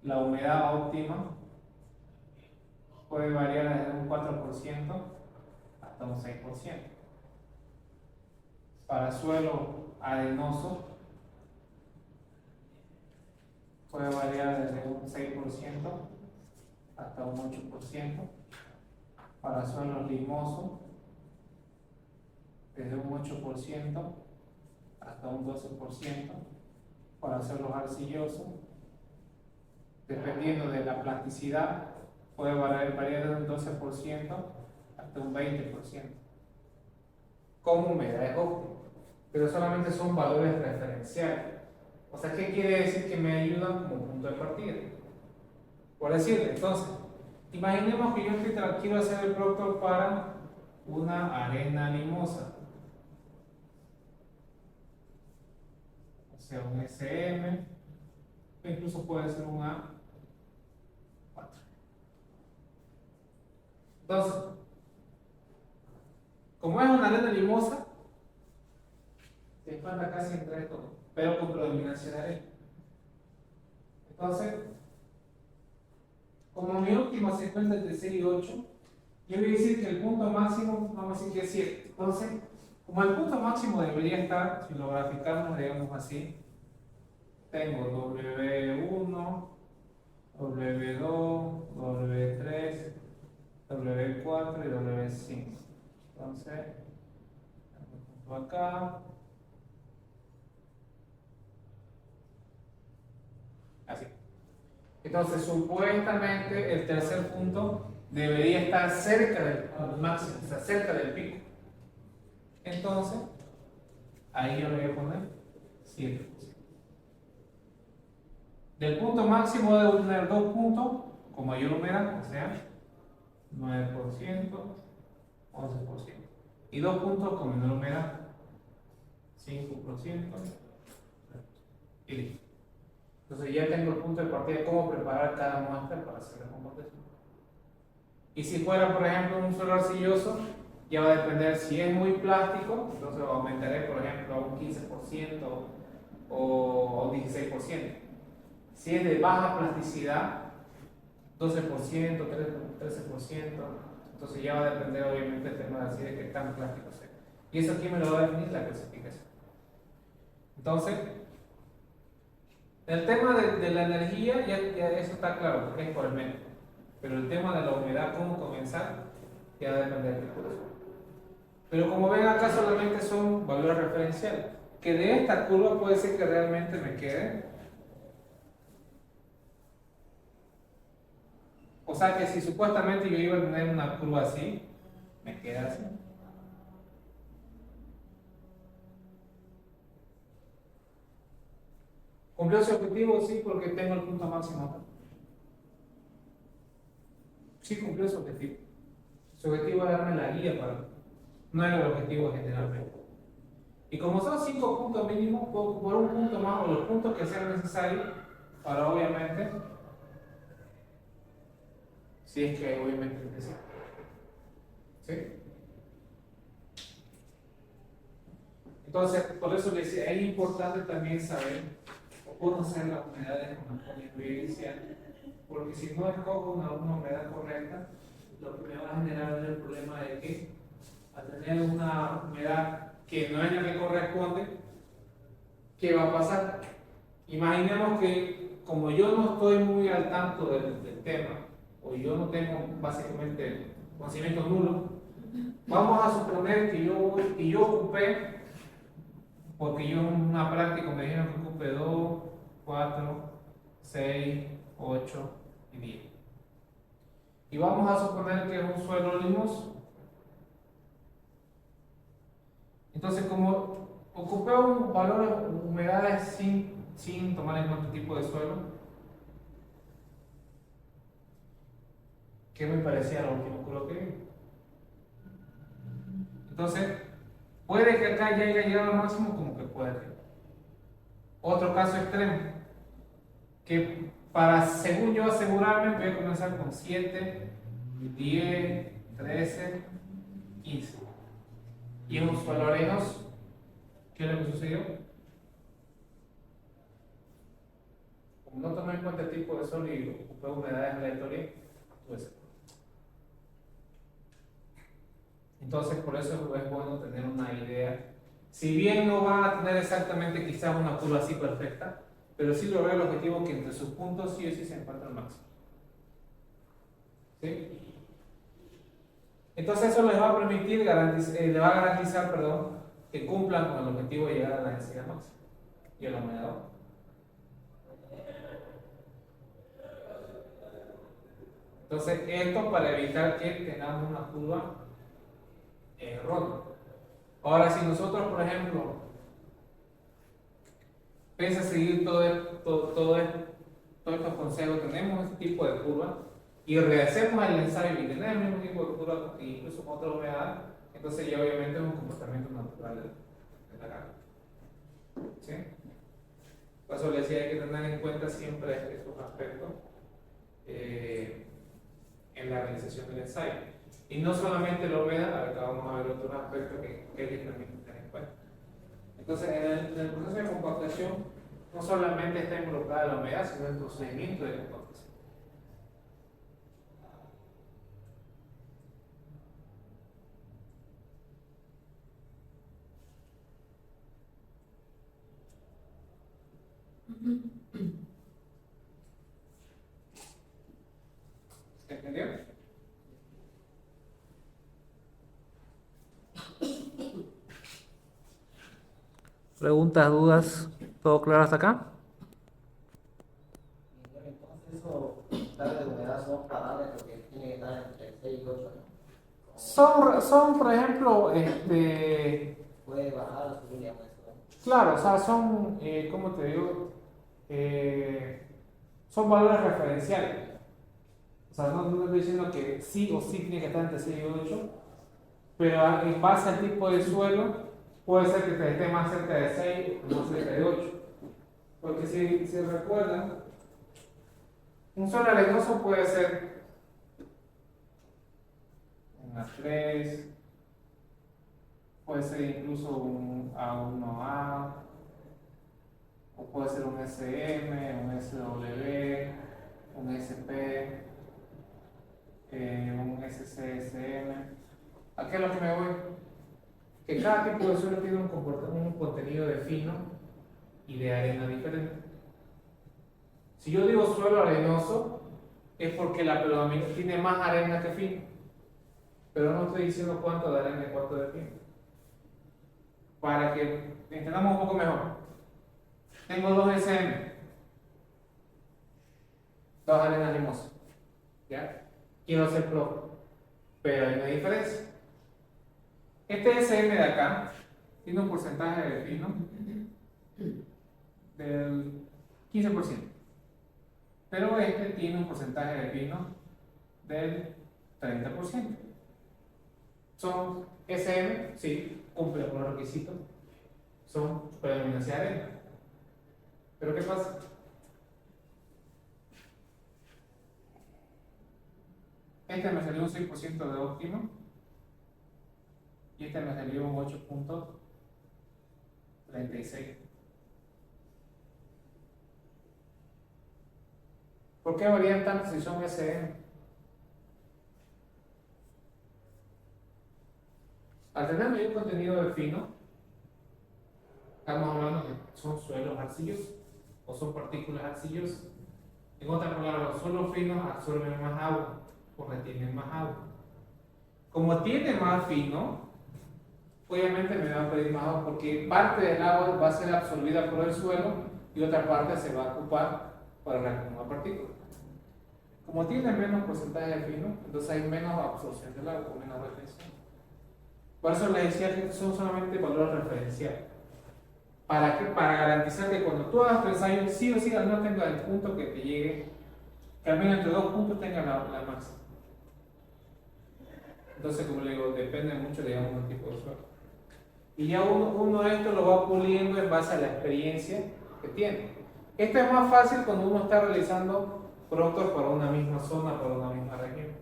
la humedad óptima puede variar desde un 4% hasta un 6%. Para suelo arenoso puede variar desde un 6% hasta un 8%. Para suelo limoso desde un 8% hasta un 12%. Para suelos arcillosos, dependiendo de la plasticidad, puede variar de un 12% hasta un 20%. Como humedad es óptima, pero solamente son valores referenciales. O sea, ¿qué quiere decir? Que me ayudan como punto de partida. Por decirle, entonces, imaginemos que yo quiero hacer el producto para una arena limosa. O sea, un SM, o incluso puede ser un A4. Entonces, como es una arena limosa, Se encuentra casi entre estos, pero con predominancia de arena. Entonces, como mi último se encuentra entre 6 y 8, yo voy a decir que el punto máximo, vamos a decir que es 7. Entonces, como el punto máximo debería estar, si lo graficamos, digamos así, tengo W1, W2, W3, W4 y W5. Entonces, punto acá. Así. Entonces, supuestamente el tercer punto debería estar cerca del máximo, o sea, cerca del pico. Entonces, ahí yo le voy a poner 7%. Del punto máximo debo tener 2 puntos con mayor humedad, o sea, 9%, 11%. Y 2 puntos con menor humedad, 5%. Y listo. Entonces ya tengo el punto de partida de cómo preparar cada muestra para hacer la composición. Y si fuera, por ejemplo, un suelo arcilloso, ya va a depender si es muy plástico, entonces lo aumentaré, por ejemplo, a un 15% o a un 16%. Si es de baja plasticidad, 12%, 13%, entonces ya va a depender obviamente el tema de así de qué tan plástico sea. Y eso aquí me lo va a definir la clasificación. Entonces, el tema de la energía, ya eso está claro, porque es por el medio. Pero el tema de la humedad, cómo comenzar, ya va a depender del tipo de suelo. Pero como ven acá solamente son valores referenciales, que de esta curva puede ser que realmente me quede. O sea que si supuestamente yo iba a tener una curva así, me queda así. ¿Cumplió su objetivo? Sí, porque tengo el punto máximo acá. Sí cumplió su objetivo. Su objetivo es darme la guía para... No era el objetivo generalmente. Y como son 5 puntos mínimos, puedo ocupar un punto más o los puntos que sean necesarios para obviamente, si es que obviamente necesito. ¿Sí? Entonces, por eso les decía, es importante también saber o conocer las humedades con la convivencia, porque si no escojo una humedad correcta, lo que me va a generar es el problema de que al tener una humedad que no es la que corresponde, ¿qué va a pasar? Imaginemos que como yo no estoy muy al tanto del tema, o yo no tengo básicamente conocimiento nulo, vamos a suponer que yo ocupé, porque yo en una práctica me dijeron que ocupé 2, 4, 6, 8 y 10. Y vamos a suponer que es un suelo limoso. Entonces, como ocupé un valor de humedades sin tomar en cuenta el tipo de suelo, ¿qué me parecía lo último curva que vi? Entonces, puede que acá ya haya llegado al máximo, como que puede que. Otro caso extremo, que para, según yo asegurarme, voy a comenzar con 7, 10, 13, 15. Y en un suelo arenoso, ¿qué es lo que sucedió? Como no tomé en cuenta el tipo de suelo y ocupé humedades aleatorias, tuve ese problema. Entonces, por eso es bueno tener una idea. Si bien no van a tener exactamente quizás una curva así perfecta, pero sí lograr el objetivo que entre sus puntos sí o sí se encuentra el máximo. ¿Sí? Entonces eso les va a permitir, les va a garantizar, que cumplan con el objetivo de llegar a la densidad máxima y a la humedad. Entonces esto para evitar que tengamos una curva errónea. Ahora si nosotros, por ejemplo, pese a seguir todos estos consejos, tenemos este tipo de curva y rehacemos el ensayo y tenemos el mismo tipo de curva, incluso con otra humedad, entonces ya obviamente es un comportamiento natural de la carga. ¿Sí? Por eso les decía, hay que tener en cuenta siempre estos aspectos en la realización del ensayo. Y no solamente la humedad, acá vamos a ver otros aspectos que hay que también tener en cuenta. Entonces, en el proceso de compactación no solamente está involucrada la humedad, sino el procedimiento de compactación. ¿Se entendió? ¿Preguntas, dudas? ¿Todo claro hasta acá? Entonces, eso, darle de humedad son parámetros que tienen que estar entre 6 y 8, ¿no? Son, por ejemplo, Puede bajar o subir, digamos, eso, ¿no? claro, o sea, son, ¿cómo te digo? Son valores referenciales. O sea, no estoy diciendo que sí o sí tiene que estar entre 6 y 8, pero en base al tipo de suelo, puede ser que te esté más cerca de 6 o más cerca de 8. Porque si recuerdan, un suelo arenoso puede ser una 3, puede ser incluso un A1A, o puede ser un SM, un SW, un SP, un SCSM. ¿A qué es lo que me voy? Que cada tipo de suelo tiene un contenido de fino y de arena diferente. Si yo digo suelo arenoso, es porque la predominante tiene más arena que fino, pero no estoy diciendo cuánto de arena y cuánto de fino. Para que entendamos un poco mejor, tengo dos SM, dos arenas limosas, ¿ya? Quiero hacer pro, pero hay una diferencia. Este SM de acá tiene un porcentaje de fino del 15%, pero este tiene un porcentaje de fino del 30%. Son SM, sí, cumplen con los requisitos, son predominancia de arena. Pero ¿qué pasa? Este me salió un 6% de óptimo y este me salió un 8.36. ¿Por qué varían tanto si son SM? Al tener mayor contenido de fino, estamos hablando que son suelos arcillosos o son partículas arcillosas. En otras palabras, los suelos finos absorben más agua o retienen más agua. Como tiene más fino, obviamente me va a pedir más agua porque parte del agua va a ser absorbida por el suelo y otra parte se va a ocupar para reacumular partículas. Como tiene menos porcentaje de fino, entonces hay menos absorción del agua o menos retención. Por eso les decía que estos son solamente valores referenciales. ¿Para qué? Para garantizar que cuando tú hagas tu ensayo, sí o sí al menos tenga el punto que te llegue, que al menos entre dos puntos tenga la máxima. Entonces, como le digo, depende mucho, digamos, del tipo de suelo. Y ya uno de estos lo va puliendo en base a la experiencia que tiene. Esto es más fácil cuando uno está realizando productos para una misma zona, para una misma región.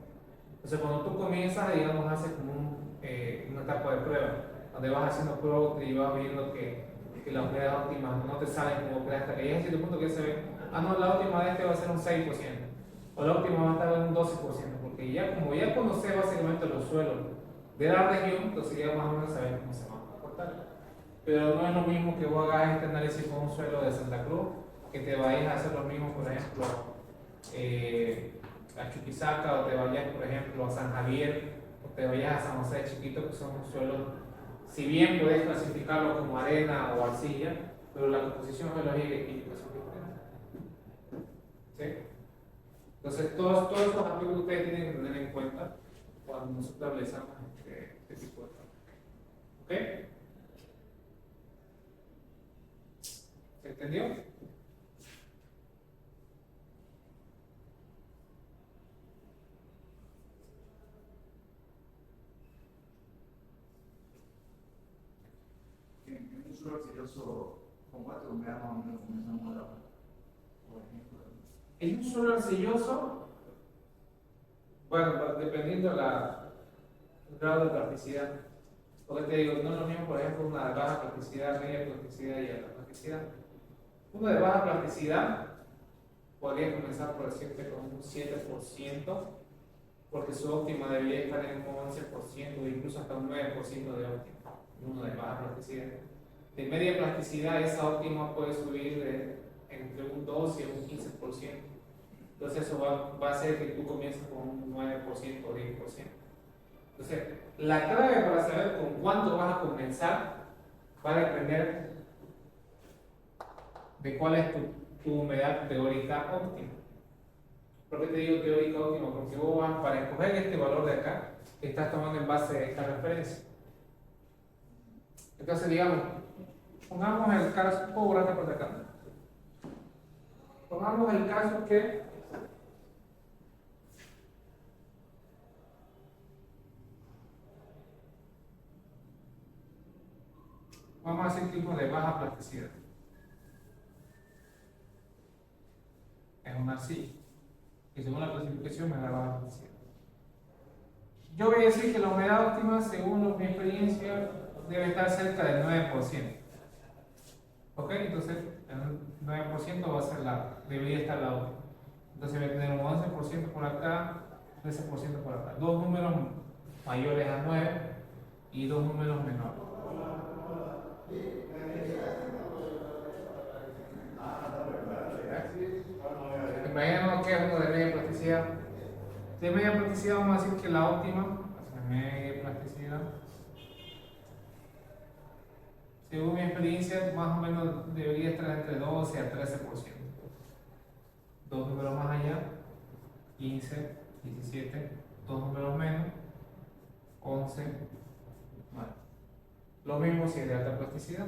Entonces, cuando tú comienzas, digamos, haces como una etapa de prueba, donde vas haciendo productos y vas viendo que la unidad óptima no te salen como creas hasta que llegas a cierto punto que se ve, no, la óptima de este va a ser un 6%, o la óptima va a estar en un 12%, porque como ya conoces básicamente los suelos de la región, entonces ya más o menos sabes cómo se van a comportar. Pero no es lo mismo que vos hagas este análisis con un suelo de Santa Cruz, que te vayas a hacer lo mismo, por ejemplo, a Chuquisaca, o te vayas, por ejemplo, a San Javier, o te vayas a San José de Chiquito, que son suelos, si bien puedes clasificarlos como arena o arcilla, pero la composición geológica y química son diferentes. ¿Sí? Entonces, todos estos aspectos ustedes tienen que tener en cuenta cuando nosotros realizamos este tipo de trabajo. ¿Ok? ¿Se entendió? En un suelo arcilloso, ¿con cuánto humedad más o menos comenzamos a trabajar? Por ejemplo. En un suelo arcilloso, bueno, dependiendo del grado de plasticidad. Porque te digo, no es lo mismo, por ejemplo, una de baja plasticidad, media plasticidad y alta plasticidad. Uno de baja plasticidad podría comenzar, por decirte, con un 7%, porque su óptima debería estar en un 11% o incluso hasta un 9% de óptima. Uno de baja plasticidad. De media plasticidad, esa óptima puede subir entre un 12 y un 15%. Entonces eso va a hacer que tú comiences con un 9% o 10%. Entonces, la clave para saber con cuánto vas a comenzar va a depender de cuál es tu humedad teórica óptima. ¿Por qué te digo teórica óptima? Porque vos vas, para escoger este valor de acá, estás tomando en base de esta referencia. Entonces, digamos, pongamos el caso, puedo borrarte por acá. Pongamos el caso que vamos a hacer tipos de baja plasticidad. Es una arcilla, que según la clasificación me da baja plasticidad. Yo voy a decir que la humedad óptima, según mi experiencia, debe estar cerca del 9%. ¿Ok? Entonces, el 9% va a ser debería estar la óptima. Entonces voy a tener un 11% por acá, 13% por acá. Dos números mayores a 9 y dos números menores. Imaginemos que es uno de media plasticidad. De media plasticidad vamos a decir que la óptima, o sea, media plasticidad, según mi experiencia, más o menos debería estar entre 12 a 13%. Dos números más allá, 15, 17, dos números menos, 11, bueno. Lo mismo si es de alta plasticidad.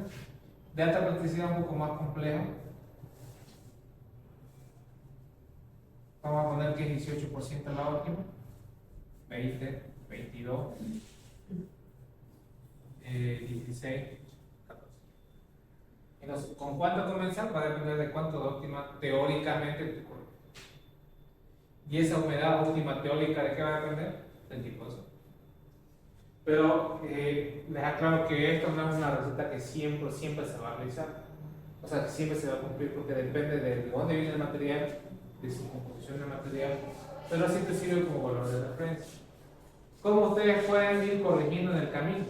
De alta plasticidad un poco más complejo. Vamos a poner que es 18% la óptima, 20, 22, 16, 14. Entonces, ¿con cuánto comenzar? Va a depender de cuánto de óptima teóricamente te corre. Y esa humedad óptima teórica, ¿de qué va a depender? Del tipo de suelo. Pero les aclaro que esto no es una receta que siempre se va a realizar. O sea, que siempre se va a cumplir porque depende de dónde viene el material, de su composición de material, pero sí te sirve como valor de referencia. ¿Cómo ustedes pueden ir corrigiendo en el camino?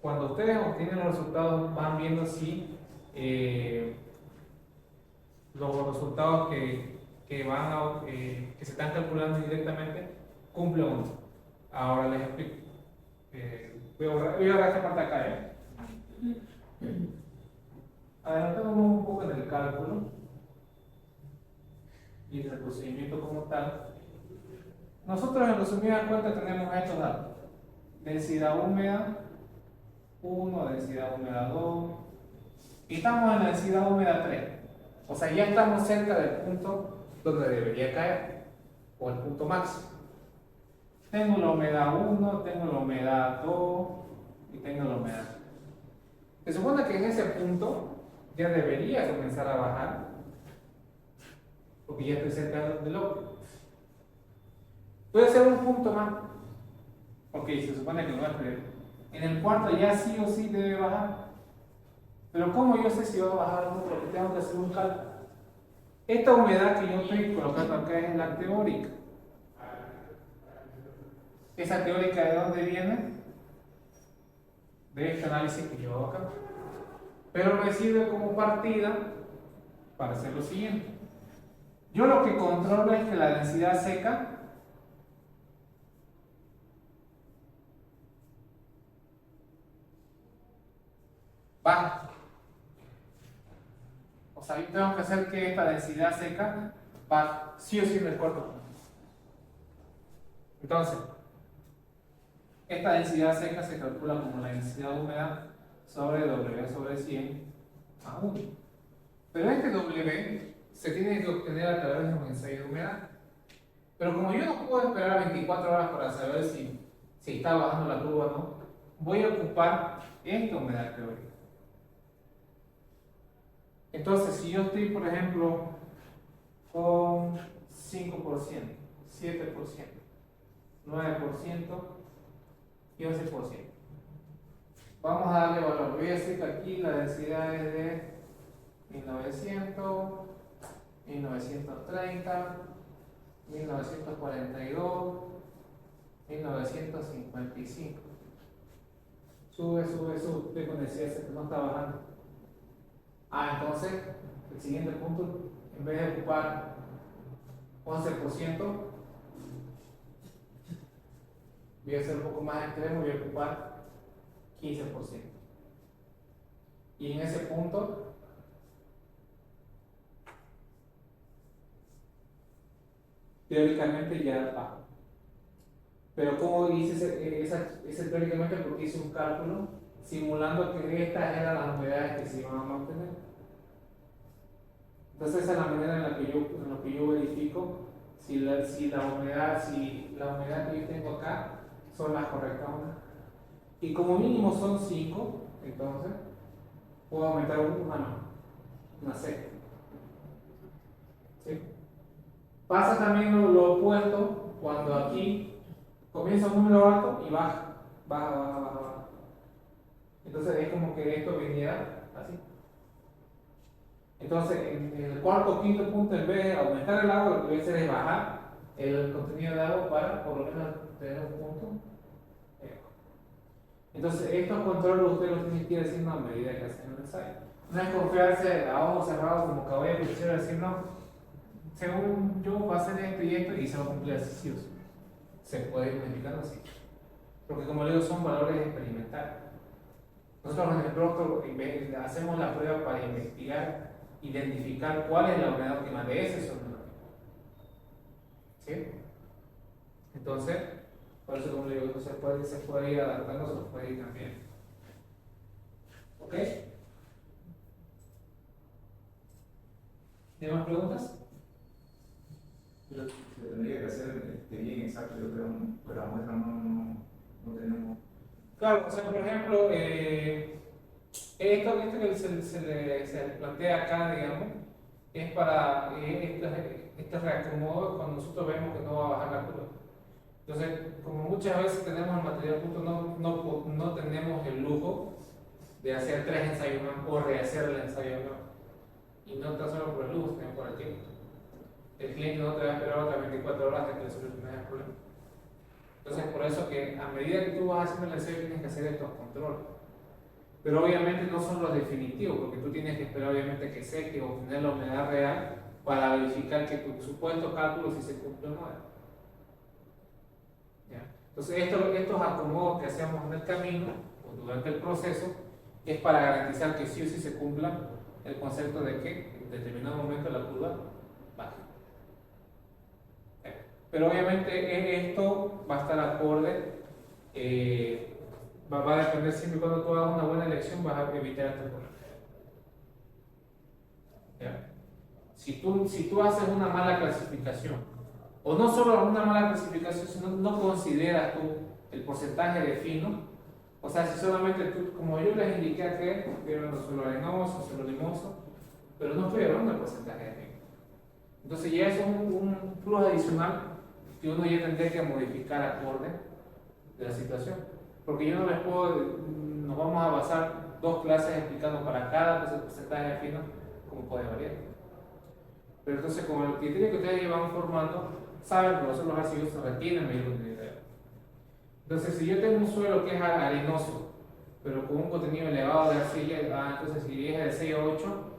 Cuando ustedes obtienen los resultados, van viendo si los resultados que se están calculando directamente cumplen o no. Ahora les explico. Voy a borrar esta parte acá. Adelantamos un poco en el cálculo y en el procedimiento como tal. Nosotros en resumida cuenta tenemos estos datos: densidad húmeda 1, densidad húmeda 2, y estamos en la densidad húmeda 3. O sea, ya estamos cerca del punto donde debería caer, o el punto máximo. Tengo la humedad 1, tengo la humedad 2 y tengo la humedad 3. Se supone que en ese punto ya debería comenzar a bajar, porque ya estoy cerca del óptimo. Puede ser un punto más. Ok, se supone que no va a ser. En el cuarto ya sí o sí debe bajar. Pero ¿cómo yo sé si va a bajar o no? Porque tengo que hacer un cálculo. Esta humedad que yo estoy colocando acá es la teórica. ¿Esa teórica de dónde viene? De este análisis que yo hago acá. Pero me sirve como partida para hacer lo siguiente. Yo lo que controlo es que la densidad seca baje. O sea, yo tengo que hacer que esta densidad seca baje sí o sí en el cuarto punto. Entonces, esta densidad seca se calcula como la densidad húmeda sobre W sobre 100 a 1. Pero este W se tiene que obtener a través de un ensayo de humedad. Pero como yo no puedo esperar 24 horas para saber si está bajando la curva o no, voy a ocupar esta humedad teórica. Entonces, si yo estoy, por ejemplo, con 5%, 7%, 9% y 11%, Vamos a darle valor. Voy a decir que aquí la densidad es de 1900, 1930, 1942, 1955. Sube, sube, sube. Estoy con densidad que no está bajando. Entonces, el siguiente punto, en vez de ocupar 11%, voy a ser un poco más extremo, voy a ocupar 15%. Y en ese punto, teóricamente ya bajo. Pero ¿cómo hice ese teóricamente? Porque hice un cálculo simulando que estas eran las humedades que se iban a mantener. Entonces esa es la manera en la que yo verifico si la humedad que yo tengo acá son las correctas o no. Y como mínimo son 5, entonces puedo aumentar una C. ¿Sí? Pasa también lo opuesto cuando aquí comienza un número alto y baja. Entonces es como que esto viniera así. Entonces en el cuarto o quinto punto, en vez de aumentar el agua, lo que voy a hacer es bajar el contenido de agua para por lo menos tener un punto. Entonces estos controles ustedes los tienen que ir haciendo a medida que hacen el ensayo. No es confiarse a ojos cerrados como caballo que quisiera decir, no, según yo va a hacer esto y se va a cumplir así sí o sí. Se puede ir modificando así. Porque como le digo, son valores experimentales. Nosotros en el producto hacemos la prueba para investigar, identificar cuál es la humedad óptima de ese sonido. ¿Sí? Entonces, por eso como le digo, se puede ir adaptando, se puede ir cambiando. ¿Ok? ¿Hay más preguntas? Pero se tendría que hacer bien exacto, yo creo, pero la muestra no tenemos. Claro, o sea, por ejemplo, esto que se plantea acá, digamos, es para este reacomodo cuando nosotros vemos que no va a bajar la curva. Entonces, como muchas veces tenemos el material justo, no tenemos el lujo de hacer 3 ensayos más o rehacer el ensayo más. Y no tan solo por el lujo, sino por el tiempo. El cliente no te va a esperar otras 24 horas hasta que le soluciones el problema. Entonces, por eso que a medida que tú vas haciendo el ensayo tienes que hacer estos controles. Pero obviamente no son los definitivos, porque tú tienes que esperar obviamente que seque o obtener la humedad real para verificar que tu supuesto cálculo si se cumple o no. ¿Ya? Entonces, estos acomodos que hacemos en el camino o durante el proceso es para garantizar que sí o sí se cumpla el concepto de que en determinado momento la curva baje. Pero obviamente esto va a estar acorde, va a depender siempre cuando tú hagas una buena elección, vas a evitar este problema. ¿Ya? Si tú haces una mala clasificación, o no solo una mala clasificación, sino no consideras tú el porcentaje de fino, o sea, si solamente tú, como yo les indiqué a que estoy hablando suelo arenoso, suelo limoso, pero no estoy hablando del porcentaje de fino. Entonces ya es un plus adicional que uno ya tendría que modificar acorde de la situación. Porque yo no les puedo, nos vamos a basar 2 clases explicando para cada porcentaje de fino cómo puede variar. Pero entonces, con el criterio que ustedes van formando, saben que los residuos se retienen medio contenido de agua. Entonces, si yo tengo un suelo que es arenoso, pero con un contenido elevado de arcilla, entonces si es de 6 a 8,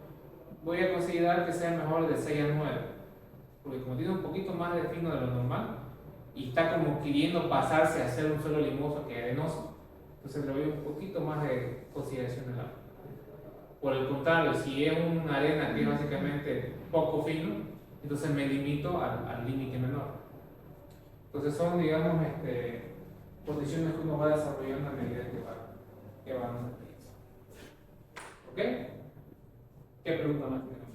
voy a considerar que sea mejor de 6 a 9. Porque como tiene un poquito más de fino de lo normal y está como queriendo pasarse a ser un suelo limoso que arenoso, entonces le doy un poquito más de consideración del agua. Por el contrario, si es una arena que es básicamente poco fino, entonces me limito al límite menor. Entonces son, digamos, condiciones que uno va desarrollando a medida que va dando experiencia. ¿Ok? ¿Qué pregunta más tenemos?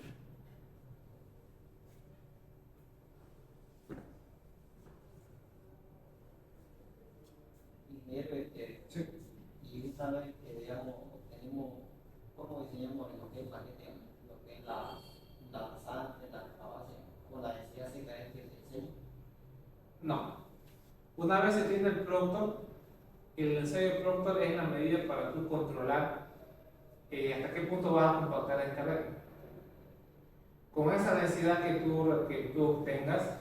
Sí. Y esta vez que digamos tenemos cómo diseñamos lo que es la pasante, la base, con la densidad seca que se diseña. No. Una vez se tiene el producto, El ensayo de Proctor es la medida para tú controlar hasta qué punto vas a compactar el terreno. Con esa densidad que tú obtengas,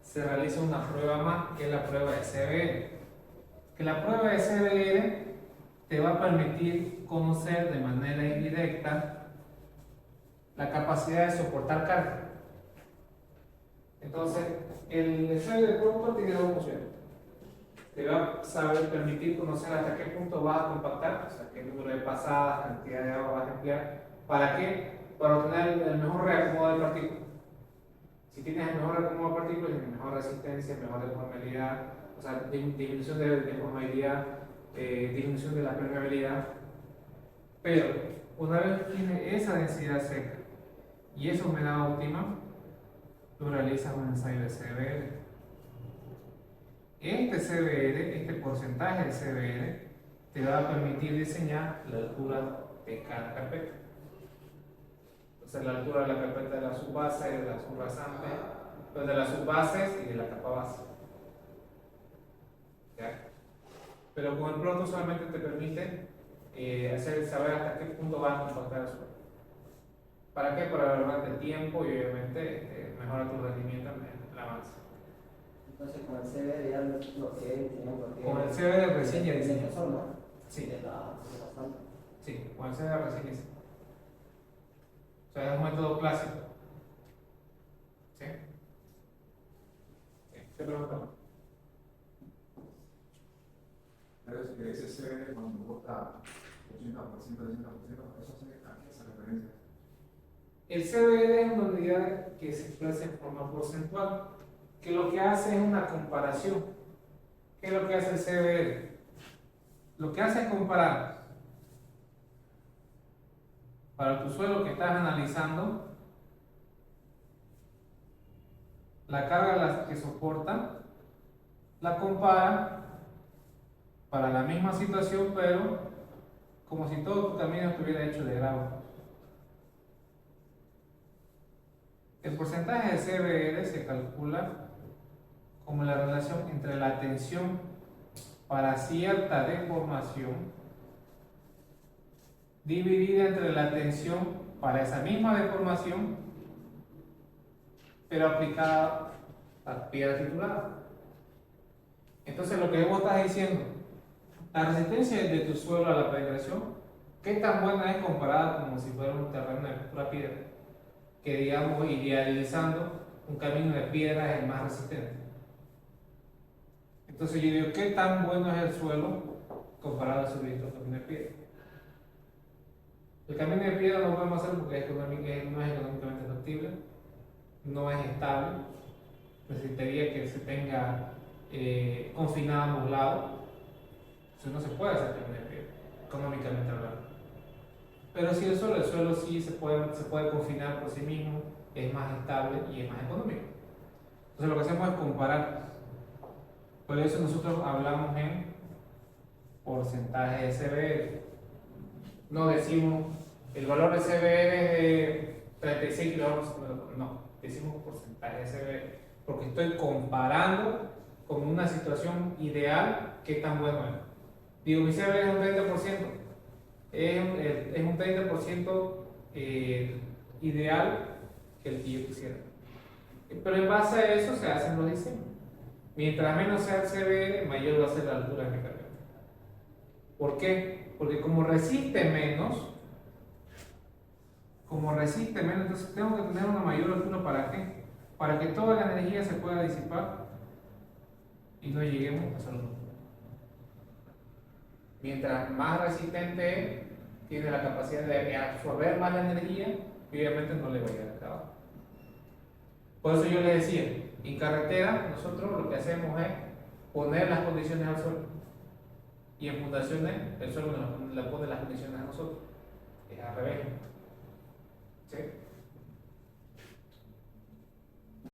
se realiza una prueba más, que es la prueba de CBR. Que la prueba de CBR te va a permitir conocer de manera indirecta la capacidad de soportar carga. Entonces, el ensayo de Proctor tiene dos funciones. Te va a permitir conocer hasta qué punto vas a compactar, o sea, qué número de pasadas, cantidad de agua vas a emplear. ¿Para qué? Para obtener el mejor reacomodo de partículas. Si tienes el mejor reacomodo de partículas, tienes mejor resistencia, mejor deformabilidad, o sea, disminución de deformabilidad, disminución de la permeabilidad. Pero una vez tienes esa densidad seca y esa humedad óptima, tú realizas un ensayo de CBR. Este CBR, este porcentaje de CBR, te va a permitir diseñar la altura de cada carpeta. Entonces, la altura de la carpeta de la subbase, de la subrasante, pues de las subbases y de la capa base. ¿Ya? Pero con el pronto solamente te permite saber hasta qué punto vas a compactar el suelo. ¿Para qué? Para ahorrarte tiempo y obviamente mejorar tu rendimiento en el avance. Entonces con el CBR ya lo que es, Con el CBR recién ya diseño. solo, ¿no? Sí. De la santa. Sí, con el CBR recién diseño. O sea, es un método clásico. ¿Sí? Sí. ¿Qué pregunta más? Pero es que ese CBR cuando vota 80%, 80%, eso hace referencia. El CBR es una unidad que se expresa en forma porcentual, que lo que hace es una comparación. ¿Qué es lo que hace el CBR? Lo que hace es comparar para tu suelo que estás analizando la carga que soporta, la compara para la misma situación, pero como si todo tu camino estuviera hecho de grava. El porcentaje de CBR se calcula como la relación entre la tensión para cierta deformación dividida entre la tensión para esa misma deformación, pero aplicada a piedra titulada. Entonces, lo que vos estás diciendo, la resistencia de tu suelo a la penetración, ¿qué tan buena es comparada como si fuera un terreno de pura piedra? Que digamos, idealizando, un camino de piedra es el más resistente. Entonces yo digo, ¿qué tan bueno es el suelo comparado a su visto camino de piedra? El camino de piedra no lo podemos hacer porque no es económicamente factible, no es estable, necesitaría que se tenga confinado a ambos lados. Entonces no se puede hacer camino de piedra, económicamente hablando. Pero si el suelo sí se puede confinar por sí mismo, es más estable y es más económico. Entonces lo que hacemos es comparar. Por eso nosotros hablamos en porcentaje de CBR. No decimos el valor de CBR es de 36 kilogramos, no, decimos porcentaje de CBR, porque estoy comparando con una situación ideal qué tan bueno es. Digo, mi CBR es un 30%, es un 30% ideal que el que yo quisiera. Pero en base a eso se hacen los diseños. Mientras menos sea el CBR, mayor va a ser la altura de mi carpeta. ¿Por qué? Porque como resiste menos, entonces tengo que tener una mayor altura. ¿Para qué? Para que toda la energía se pueda disipar y no lleguemos a esa altura. Mientras más resistente es, tiene la capacidad de absorber más la energía y obviamente no le va a llegar a trabajo. Por eso yo les decía, en carretera nosotros lo que hacemos es poner las condiciones al suelo y en fundaciones el suelo le pone las condiciones a nosotros. Es al revés. ¿Sí?